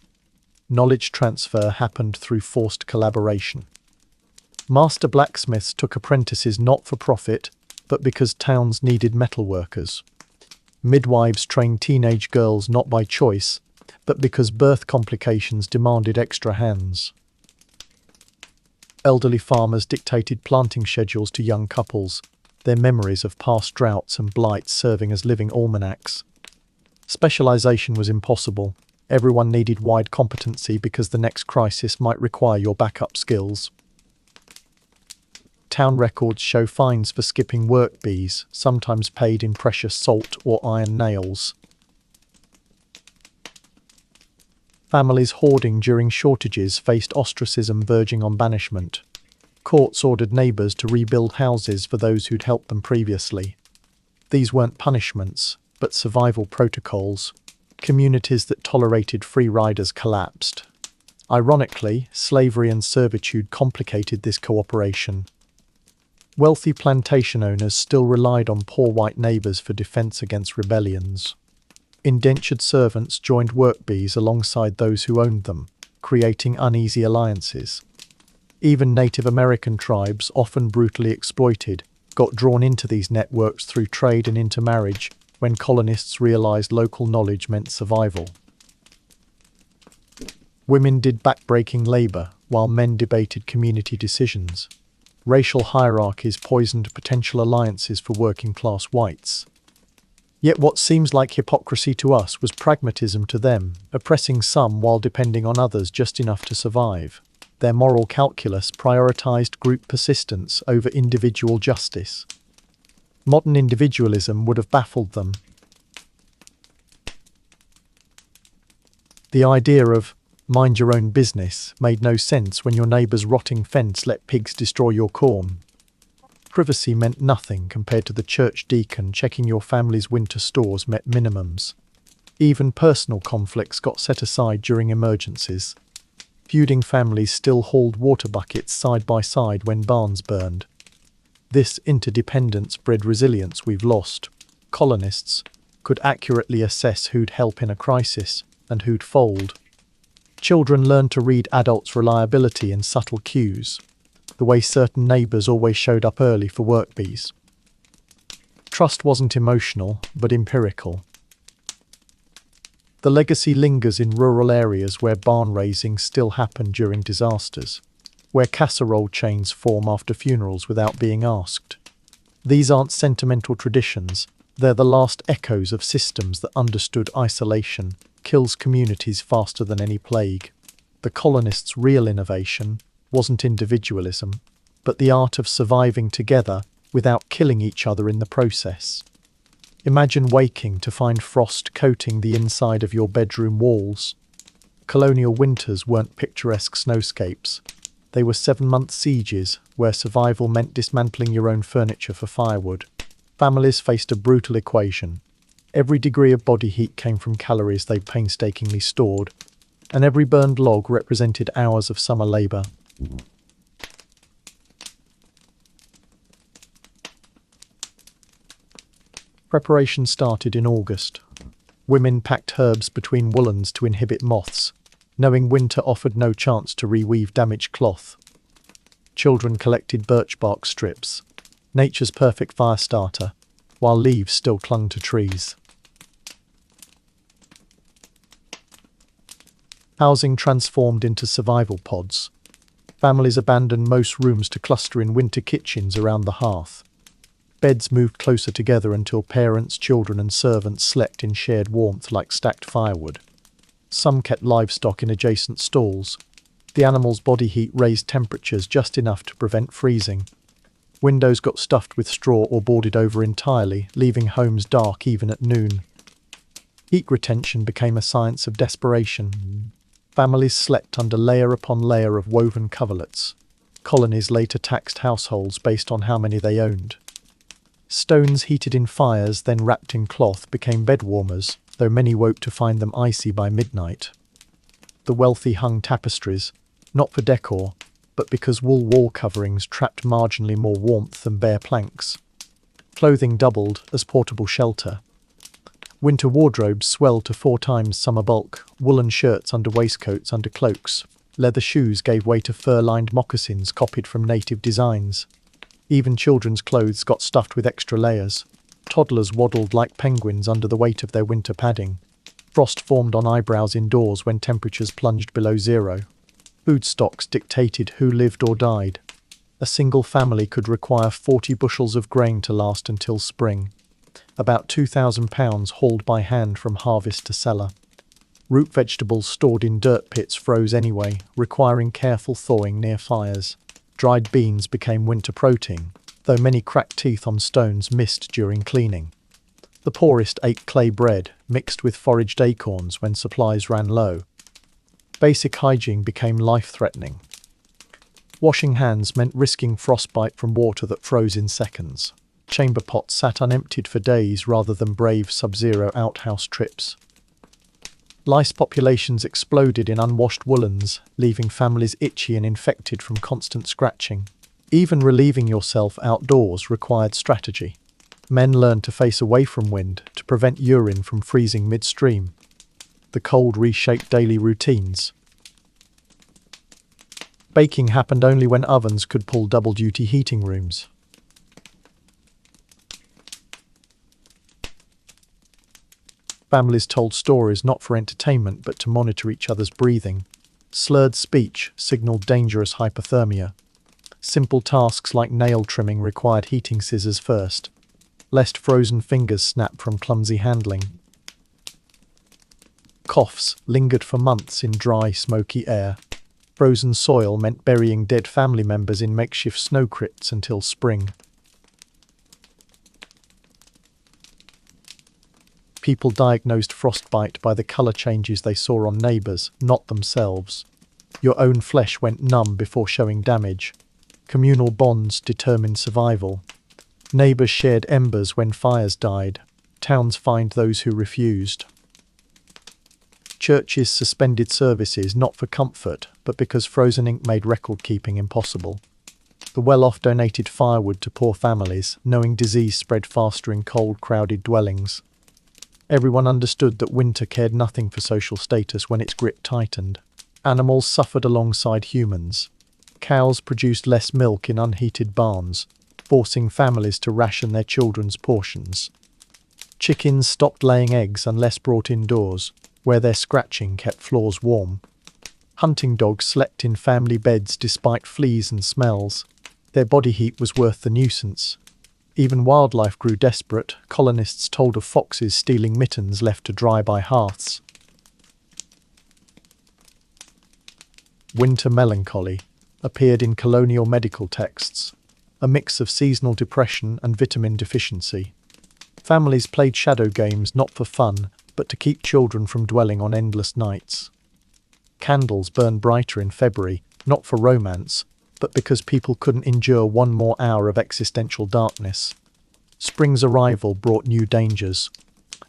Knowledge transfer happened through forced collaboration. Master blacksmiths took apprentices not for profit, but because towns needed metal workers. Midwives trained teenage girls not by choice, but because birth complications demanded extra hands. Elderly farmers dictated planting schedules to young couples, their memories of past droughts and blights serving as living almanacs. Specialization was impossible. Everyone needed wide competency because the next crisis might require your backup skills. Town records show fines for skipping work bees, sometimes paid in precious salt or iron nails. Families hoarding during shortages faced ostracism verging on banishment. Courts ordered neighbours to rebuild houses for those who'd helped them previously. These weren't punishments, but survival protocols. Communities that tolerated free riders collapsed. Ironically, slavery and servitude complicated this cooperation. Wealthy plantation owners still relied on poor white neighbours for defence against rebellions. Indentured servants joined work bees alongside those who owned them, creating uneasy alliances. Even Native American tribes, often brutally exploited, got drawn into these networks through trade and intermarriage when colonists realized local knowledge meant survival. Women did backbreaking labor, while men debated community decisions. Racial hierarchies poisoned potential alliances for working-class whites. Yet what seems like hypocrisy to us was pragmatism to them, oppressing some while depending on others just enough to survive. Their moral calculus prioritized group persistence over individual justice. Modern individualism would have baffled them. The idea of mind your own business made no sense when your neighbour's rotting fence let pigs destroy your corn. Privacy meant nothing compared to the church deacon checking your family's winter stores met minimums. Even personal conflicts got set aside during emergencies. Feuding families still hauled water buckets side by side when barns burned. This interdependence bred resilience we've lost. Colonists could accurately assess who'd help in a crisis and who'd fold. Children learned to read adults' reliability in subtle cues, the way certain neighbours always showed up early for work bees. Trust wasn't emotional, but empirical. The legacy lingers in rural areas where barn raising still happened during disasters, where casserole chains form after funerals without being asked. These aren't sentimental traditions, they're the last echoes of systems that understood isolation kills communities faster than any plague. The colonists' real innovation wasn't individualism, but the art of surviving together without killing each other in the process. Imagine waking to find frost coating the inside of your bedroom walls. Colonial winters weren't picturesque snowscapes. They were 7-month sieges where survival meant dismantling your own furniture for firewood. Families faced a brutal equation. Every degree of body heat came from calories they painstakingly stored, and every burned log represented hours of summer labor. Preparation started in August. Women packed herbs between woolens to inhibit moths, knowing winter offered no chance to reweave damaged cloth. Children collected birch bark strips, nature's perfect fire starter, while leaves still clung to trees. Housing transformed into survival pods. Families abandoned most rooms to cluster in winter kitchens around the hearth. Beds moved closer together until parents, children and servants slept in shared warmth like stacked firewood. Some kept livestock in adjacent stalls. The animals' body heat raised temperatures just enough to prevent freezing. Windows got stuffed with straw or boarded over entirely, leaving homes dark even at noon. Heat retention became a science of desperation. Families slept under layer upon layer of woven coverlets. Colonies later taxed households based on how many they owned. Stones heated in fires, then wrapped in cloth, became bed warmers, though many woke to find them icy by midnight. The wealthy hung tapestries, not for decor, but because wool wall coverings trapped marginally more warmth than bare planks. Clothing doubled as portable shelter. Winter wardrobes swelled to 4 times summer bulk, woolen shirts under waistcoats under cloaks. Leather shoes gave way to fur-lined moccasins copied from native designs. Even children's clothes got stuffed with extra layers. Toddlers waddled like penguins under the weight of their winter padding. Frost formed on eyebrows indoors when temperatures plunged below zero. Food stocks dictated who lived or died. A single family could require 40 bushels of grain to last until spring. About 2,000 pounds hauled by hand from harvest to cellar. Root vegetables stored in dirt pits froze anyway, requiring careful thawing near fires. Dried beans became winter protein, though many cracked teeth on stones missed during cleaning. The poorest ate clay bread, mixed with foraged acorns when supplies ran low. Basic hygiene became life-threatening. Washing hands meant risking frostbite from water that froze in seconds. Chamber pots sat unemptied for days rather than brave sub-zero outhouse trips. Lice populations exploded in unwashed woolens, leaving families itchy and infected from constant scratching. Even relieving yourself outdoors required strategy. Men learned to face away from wind to prevent urine from freezing midstream. The cold reshaped daily routines. Baking happened only when ovens could pull double-duty heating rooms. Families told stories not for entertainment but to monitor each other's breathing. Slurred speech signaled dangerous hypothermia. Simple tasks like nail trimming required heating scissors first, lest frozen fingers snap from clumsy handling. Coughs lingered for months in dry, smoky air. Frozen soil meant burying dead family members in makeshift snow crypts until spring. People diagnosed frostbite by the colour changes they saw on neighbours, not themselves. Your own flesh went numb before showing damage. Communal bonds determined survival. Neighbours shared embers when fires died. Towns fined those who refused. Churches suspended services not for comfort, but because frozen ink made record-keeping impossible. The well-off donated firewood to poor families, knowing disease spread faster in cold, crowded dwellings. Everyone understood that winter cared nothing for social status when its grip tightened. Animals suffered alongside humans. Cows produced less milk in unheated barns, forcing families to ration their children's portions. Chickens stopped laying eggs unless brought indoors, where their scratching kept floors warm. Hunting dogs slept in family beds despite fleas and smells. Their body heat was worth the nuisance. Even wildlife grew desperate. Colonists told of foxes stealing mittens left to dry by hearths. Winter melancholy appeared in colonial medical texts, a mix of seasonal depression and vitamin deficiency. Families played shadow games not for fun, but to keep children from dwelling on endless nights. Candles burned brighter in February, not for romance, but because people couldn't endure one more hour of existential darkness. Spring's arrival brought new dangers.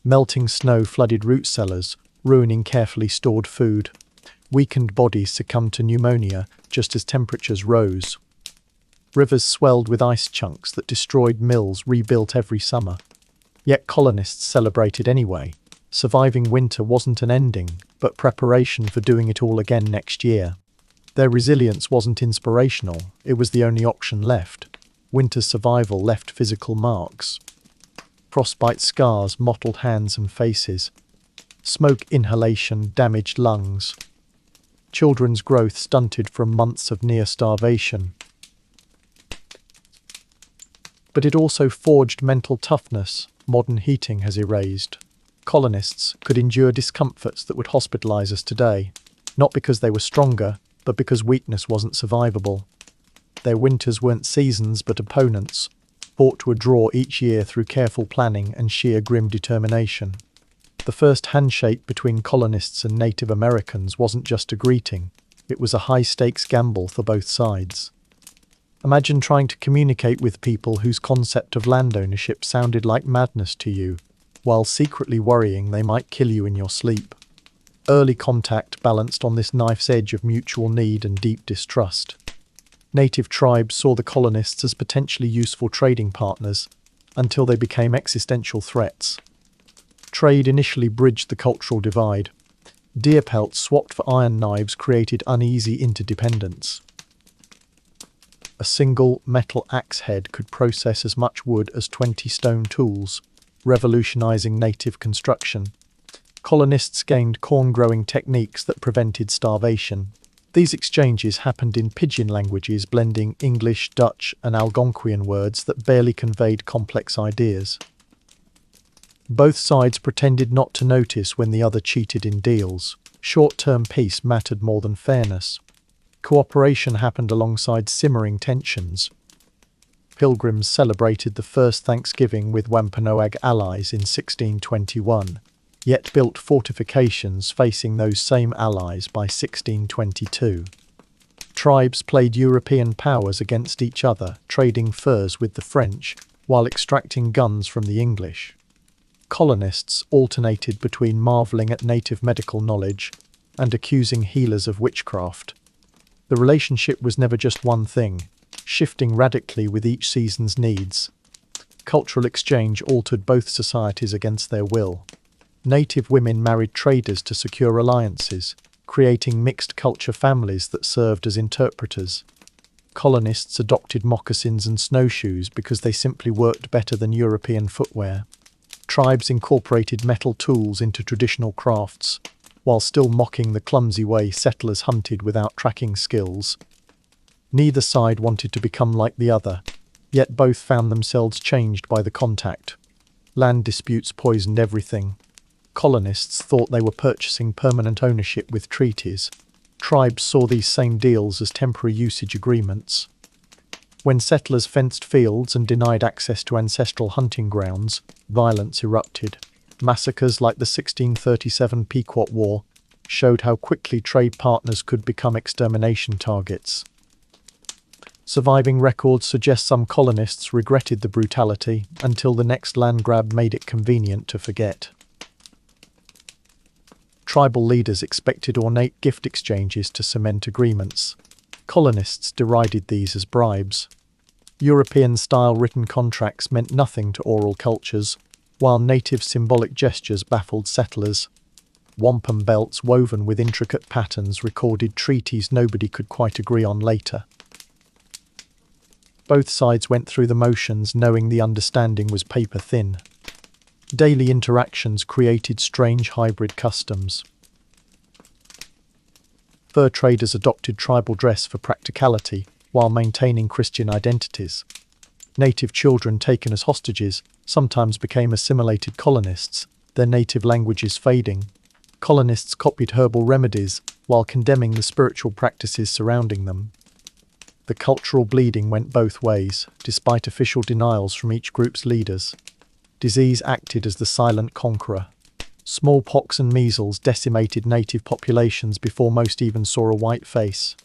Melting snow flooded root cellars, ruining carefully stored food. Weakened bodies succumbed to pneumonia just as temperatures rose. Rivers swelled with ice chunks that destroyed mills rebuilt every summer. Yet colonists celebrated anyway. Surviving winter wasn't an ending, but preparation for doing it all again next year. Their resilience wasn't inspirational, it was the only option left. Winter's survival left physical marks. Frostbite scars mottled hands and faces. Smoke inhalation damaged lungs. Children's growth stunted from months of near starvation. But it also forged mental toughness modern heating has erased. Colonists could endure discomforts that would hospitalize us today, not because they were stronger, but because weakness wasn't survivable. Their winters weren't seasons but opponents, fought to a draw each year through careful planning and sheer grim determination. The first handshake between colonists and Native Americans wasn't just a greeting, it was a high-stakes gamble for both sides. Imagine trying to communicate with people whose concept of land ownership sounded like madness to you, while secretly worrying they might kill you in your sleep. Early contact balanced on this knife's edge of mutual need and deep distrust. Native tribes saw the colonists as potentially useful trading partners, until they became existential threats. Trade initially bridged the cultural divide. Deer pelts swapped for iron knives created uneasy interdependence. A single metal axe head could process as much wood as 20 stone tools, revolutionizing native construction. Colonists gained corn-growing techniques that prevented starvation. These exchanges happened in pidgin languages blending English, Dutch, and Algonquian words that barely conveyed complex ideas. Both sides pretended not to notice when the other cheated in deals. Short-term peace mattered more than fairness. Cooperation happened alongside simmering tensions. Pilgrims celebrated the first Thanksgiving with Wampanoag allies in 1621, yet built fortifications facing those same allies by 1622. Tribes played European powers against each other, trading furs with the French, while extracting guns from the English. Colonists alternated between marveling at native medical knowledge and accusing healers of witchcraft. The relationship was never just one thing, shifting radically with each season's needs. Cultural exchange altered both societies against their will. Native women married traders to secure alliances, creating mixed-culture families that served as interpreters. Colonists adopted moccasins and snowshoes because they simply worked better than European footwear. Tribes incorporated metal tools into traditional crafts, while still mocking the clumsy way settlers hunted without tracking skills. Neither side wanted to become like the other, yet both found themselves changed by the contact. Land disputes poisoned everything. Colonists thought they were purchasing permanent ownership with treaties. Tribes saw these same deals as temporary usage agreements. When settlers fenced fields and denied access to ancestral hunting grounds, violence erupted. Massacres like the 1637 Pequot War showed how quickly trade partners could become extermination targets. Surviving records suggest some colonists regretted the brutality until the next land grab made it convenient to forget. Tribal leaders expected ornate gift exchanges to cement agreements. Colonists derided these as bribes. European-style written contracts meant nothing to oral cultures, while native symbolic gestures baffled settlers. Wampum belts woven with intricate patterns recorded treaties nobody could quite agree on later. Both sides went through the motions knowing the understanding was paper thin. Daily interactions created strange hybrid customs. Fur traders adopted tribal dress for practicality while maintaining Christian identities. Native children taken as hostages sometimes became assimilated colonists, their native languages fading. Colonists copied herbal remedies while condemning the spiritual practices surrounding them. The cultural bleeding went both ways, despite official denials from each group's leaders. Disease acted as the silent conqueror. Smallpox and measles decimated native populations before most even saw a white face.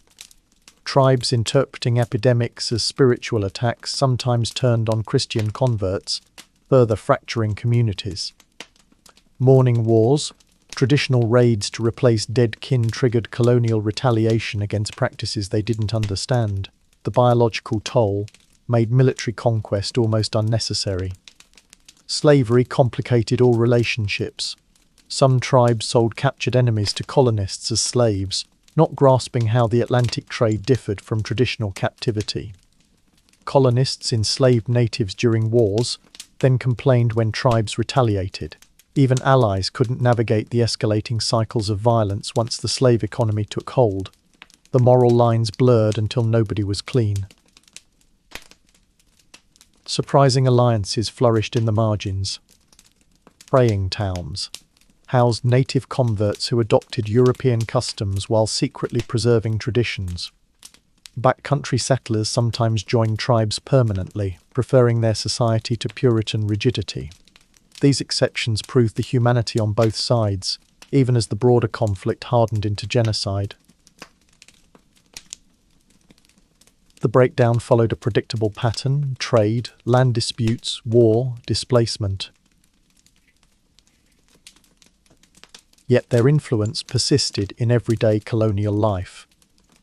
Tribes interpreting epidemics as spiritual attacks sometimes turned on Christian converts, further fracturing communities. Mourning wars, traditional raids to replace dead kin triggered colonial retaliation against practices they didn't understand. The biological toll made military conquest almost unnecessary. Slavery complicated all relationships. Some tribes sold captured enemies to colonists as slaves, not grasping how the Atlantic trade differed from traditional captivity. Colonists enslaved natives during wars, then complained when tribes retaliated. Even allies couldn't navigate the escalating cycles of violence once the slave economy took hold. The moral lines blurred until nobody was clean. Surprising alliances flourished in the margins. Praying towns housed native converts who adopted European customs while secretly preserving traditions. Backcountry settlers sometimes joined tribes permanently, preferring their society to Puritan rigidity. These exceptions proved the humanity on both sides, even as the broader conflict hardened into genocide. The breakdown followed a predictable pattern: trade, land disputes, war, displacement. Yet their influence persisted in everyday colonial life.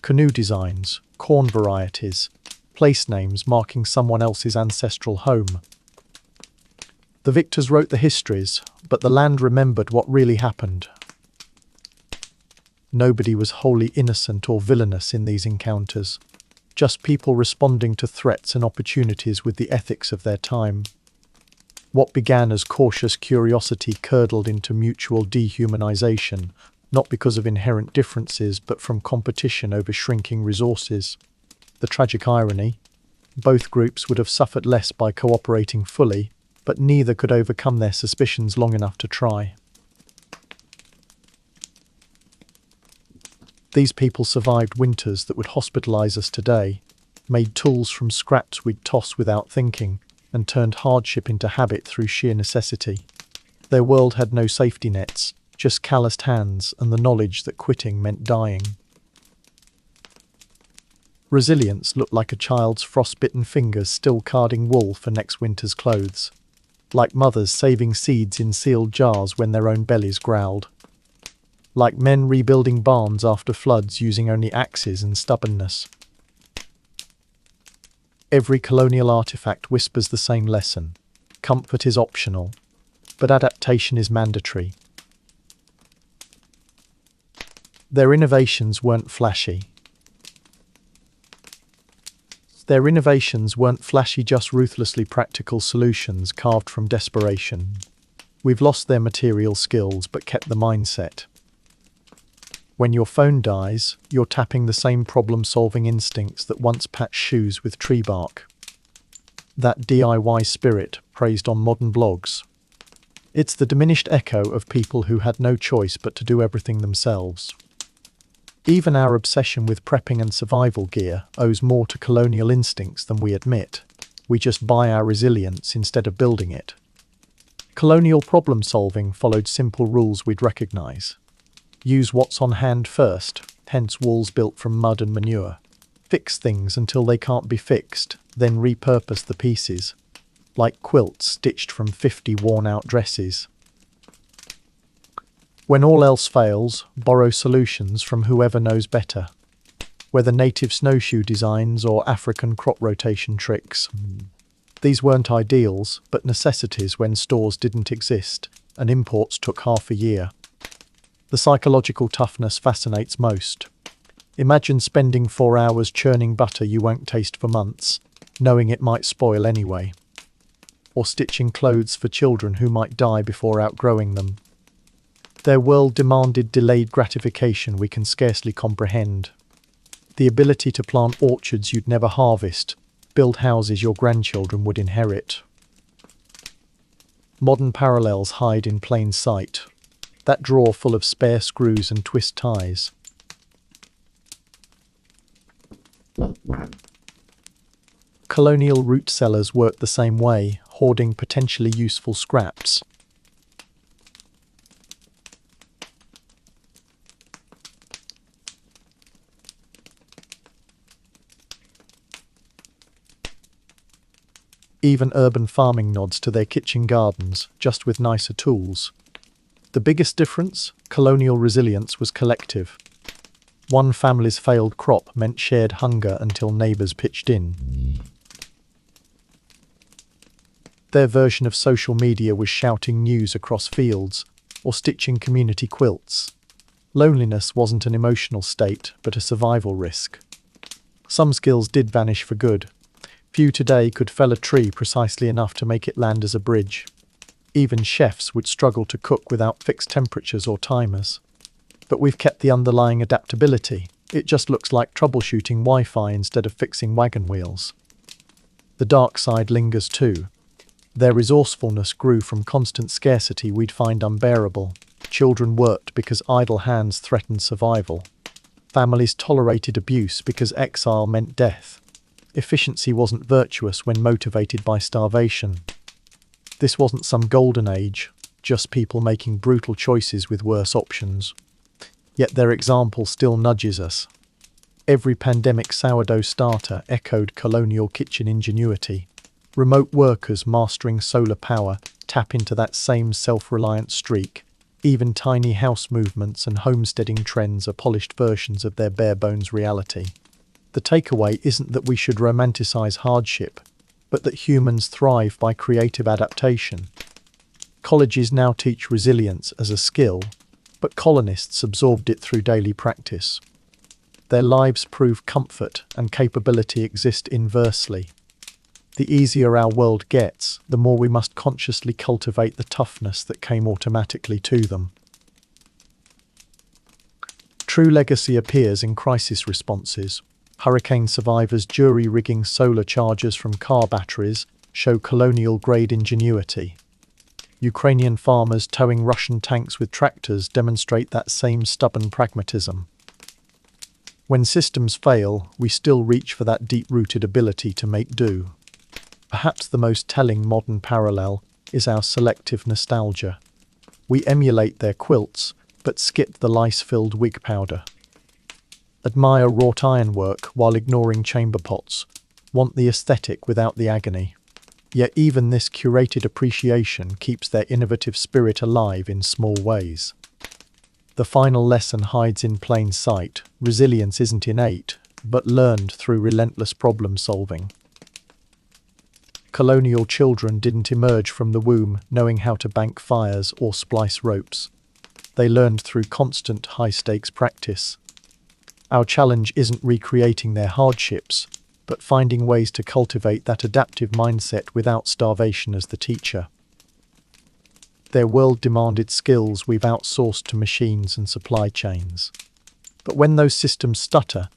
Canoe designs, corn varieties, place names marking someone else's ancestral home. The victors wrote the histories, but the land remembered what really happened. Nobody was wholly innocent or villainous in these encounters. Just people responding to threats and opportunities with the ethics of their time. What began as cautious curiosity curdled into mutual dehumanization, not because of inherent differences but from competition over shrinking resources. The tragic irony: both groups would have suffered less by cooperating fully, but neither could overcome their suspicions long enough to try. These people survived winters that would hospitalize us today, made tools from scraps we'd toss without thinking, and turned hardship into habit through sheer necessity. Their world had no safety nets, just calloused hands and the knowledge that quitting meant dying. Resilience looked like a child's frostbitten fingers still carding wool for next winter's clothes. Like mothers saving seeds in sealed jars when their own bellies growled. Like men rebuilding barns after floods using only axes and stubbornness. Every colonial artifact whispers the same lesson: comfort is optional, but adaptation is mandatory. Their innovations weren't flashy. Just ruthlessly practical solutions carved from desperation. We've lost their material skills but kept the mindset. When your phone dies, you're tapping the same problem-solving instincts that once patched shoes with tree bark. That DIY spirit praised on modern blogs. It's the diminished echo of people who had no choice but to do everything themselves. Even our obsession with prepping and survival gear owes more to colonial instincts than we admit. We just buy our resilience instead of building it. Colonial problem-solving followed simple rules we'd recognize. Use what's on hand first, hence walls built from mud and manure. Fix things until they can't be fixed, then repurpose the pieces. Like quilts stitched from 50 worn-out dresses. When all else fails, borrow solutions from whoever knows better. Whether native snowshoe designs or African crop rotation tricks. These weren't ideals, but necessities when stores didn't exist, and imports took half a year. The psychological toughness fascinates most. Imagine spending 4 hours churning butter you won't taste for months, knowing it might spoil anyway. or stitching clothes for children who might die before outgrowing them. Their world demanded delayed gratification we can scarcely comprehend. The ability to plant orchards you'd never harvest, build houses your grandchildren would inherit. Modern parallels hide in plain sight. That drawer full of spare screws and twist ties. Colonial root sellers worked the same way, hoarding potentially useful scraps. Even urban farming nods to their kitchen gardens, just with nicer tools. The biggest difference? Colonial resilience was collective. One family's failed crop meant shared hunger until neighbours pitched in. Their version of social media was shouting news across fields, or stitching community quilts. Loneliness wasn't an emotional state, but a survival risk. Some skills did vanish for good. Few today could fell a tree precisely enough to make it land as a bridge. Even chefs would struggle to cook without fixed temperatures or timers. But we've kept the underlying adaptability. It just looks like troubleshooting Wi-Fi instead of fixing wagon wheels. The dark side lingers too. Their resourcefulness grew from constant scarcity we'd find unbearable. Children worked because idle hands threatened survival. Families tolerated abuse because exile meant death. Efficiency wasn't virtuous when motivated by starvation. This wasn't some golden age, just people making brutal choices with worse options. Yet their example still nudges us. Every pandemic sourdough starter echoed colonial kitchen ingenuity. Remote workers mastering solar power tap into that same self-reliant streak. Even tiny house movements and homesteading trends are polished versions of their bare-bones reality. The takeaway isn't that we should romanticize hardship, but that humans thrive by creative adaptation. Colleges now teach resilience as a skill, but colonists absorbed it through daily practice. Their lives prove comfort and capability exist inversely. The easier our world gets, the more we must consciously cultivate the toughness that came automatically to them. True legacy appears in crisis responses. Hurricane survivors jury-rigging solar chargers from car batteries show colonial-grade ingenuity. Ukrainian farmers towing Russian tanks with tractors demonstrate that same stubborn pragmatism. When systems fail, we still reach for that deep-rooted ability to make do. Perhaps the most telling modern parallel is our selective nostalgia. We emulate their quilts, but skip the lice-filled wig powder. Admire wrought ironwork while ignoring chamber pots, want the aesthetic without the agony. Yet even this curated appreciation keeps their innovative spirit alive in small ways. The final lesson hides in plain sight. Resilience isn't innate, but learned through relentless problem-solving. Colonial children didn't emerge from the womb knowing how to bank fires or splice ropes. They learned through constant high-stakes practice. Our challenge isn't recreating their hardships, but finding ways to cultivate that adaptive mindset without starvation as the teacher. Their world demanded skills we've outsourced to machines and supply chains. But when those systems stutter,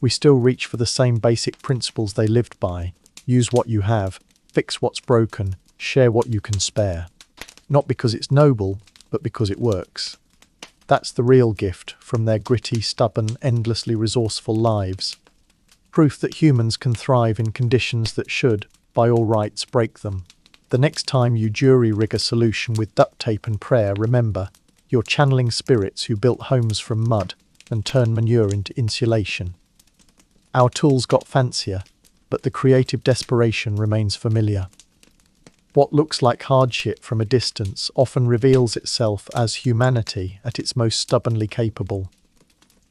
we still reach for the same basic principles they lived by. Use what you have, fix what's broken, share what you can spare. Not because it's noble, but because it works. That's the real gift from their gritty, stubborn, endlessly resourceful lives. Proof that humans can thrive in conditions that should, by all rights, break them. The next time you jury-rig a solution with duct tape and prayer, remember, you're channeling spirits who built homes from mud and turned manure into insulation. Our tools got fancier, but the creative desperation remains familiar. What looks like hardship from a distance often reveals itself as humanity at its most stubbornly capable.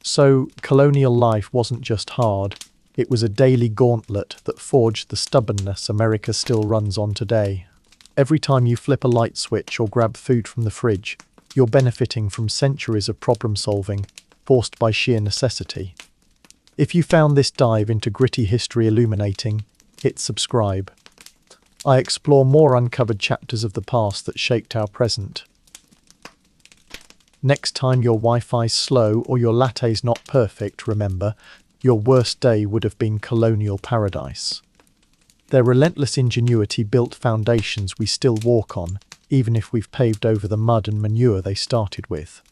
So, colonial life wasn't just hard, it was a daily gauntlet that forged the stubbornness America still runs on today. Every time you flip a light switch or grab food from the fridge, you're benefiting from centuries of problem-solving, forced by sheer necessity. If you found this dive into gritty history illuminating, hit subscribe. I explore more uncovered chapters of the past that shaped our present. Next time your Wi-Fi's slow or your latte's not perfect, remember, your worst day would have been colonial paradise. Their relentless ingenuity built foundations we still walk on, even if we've paved over the mud and manure they started with.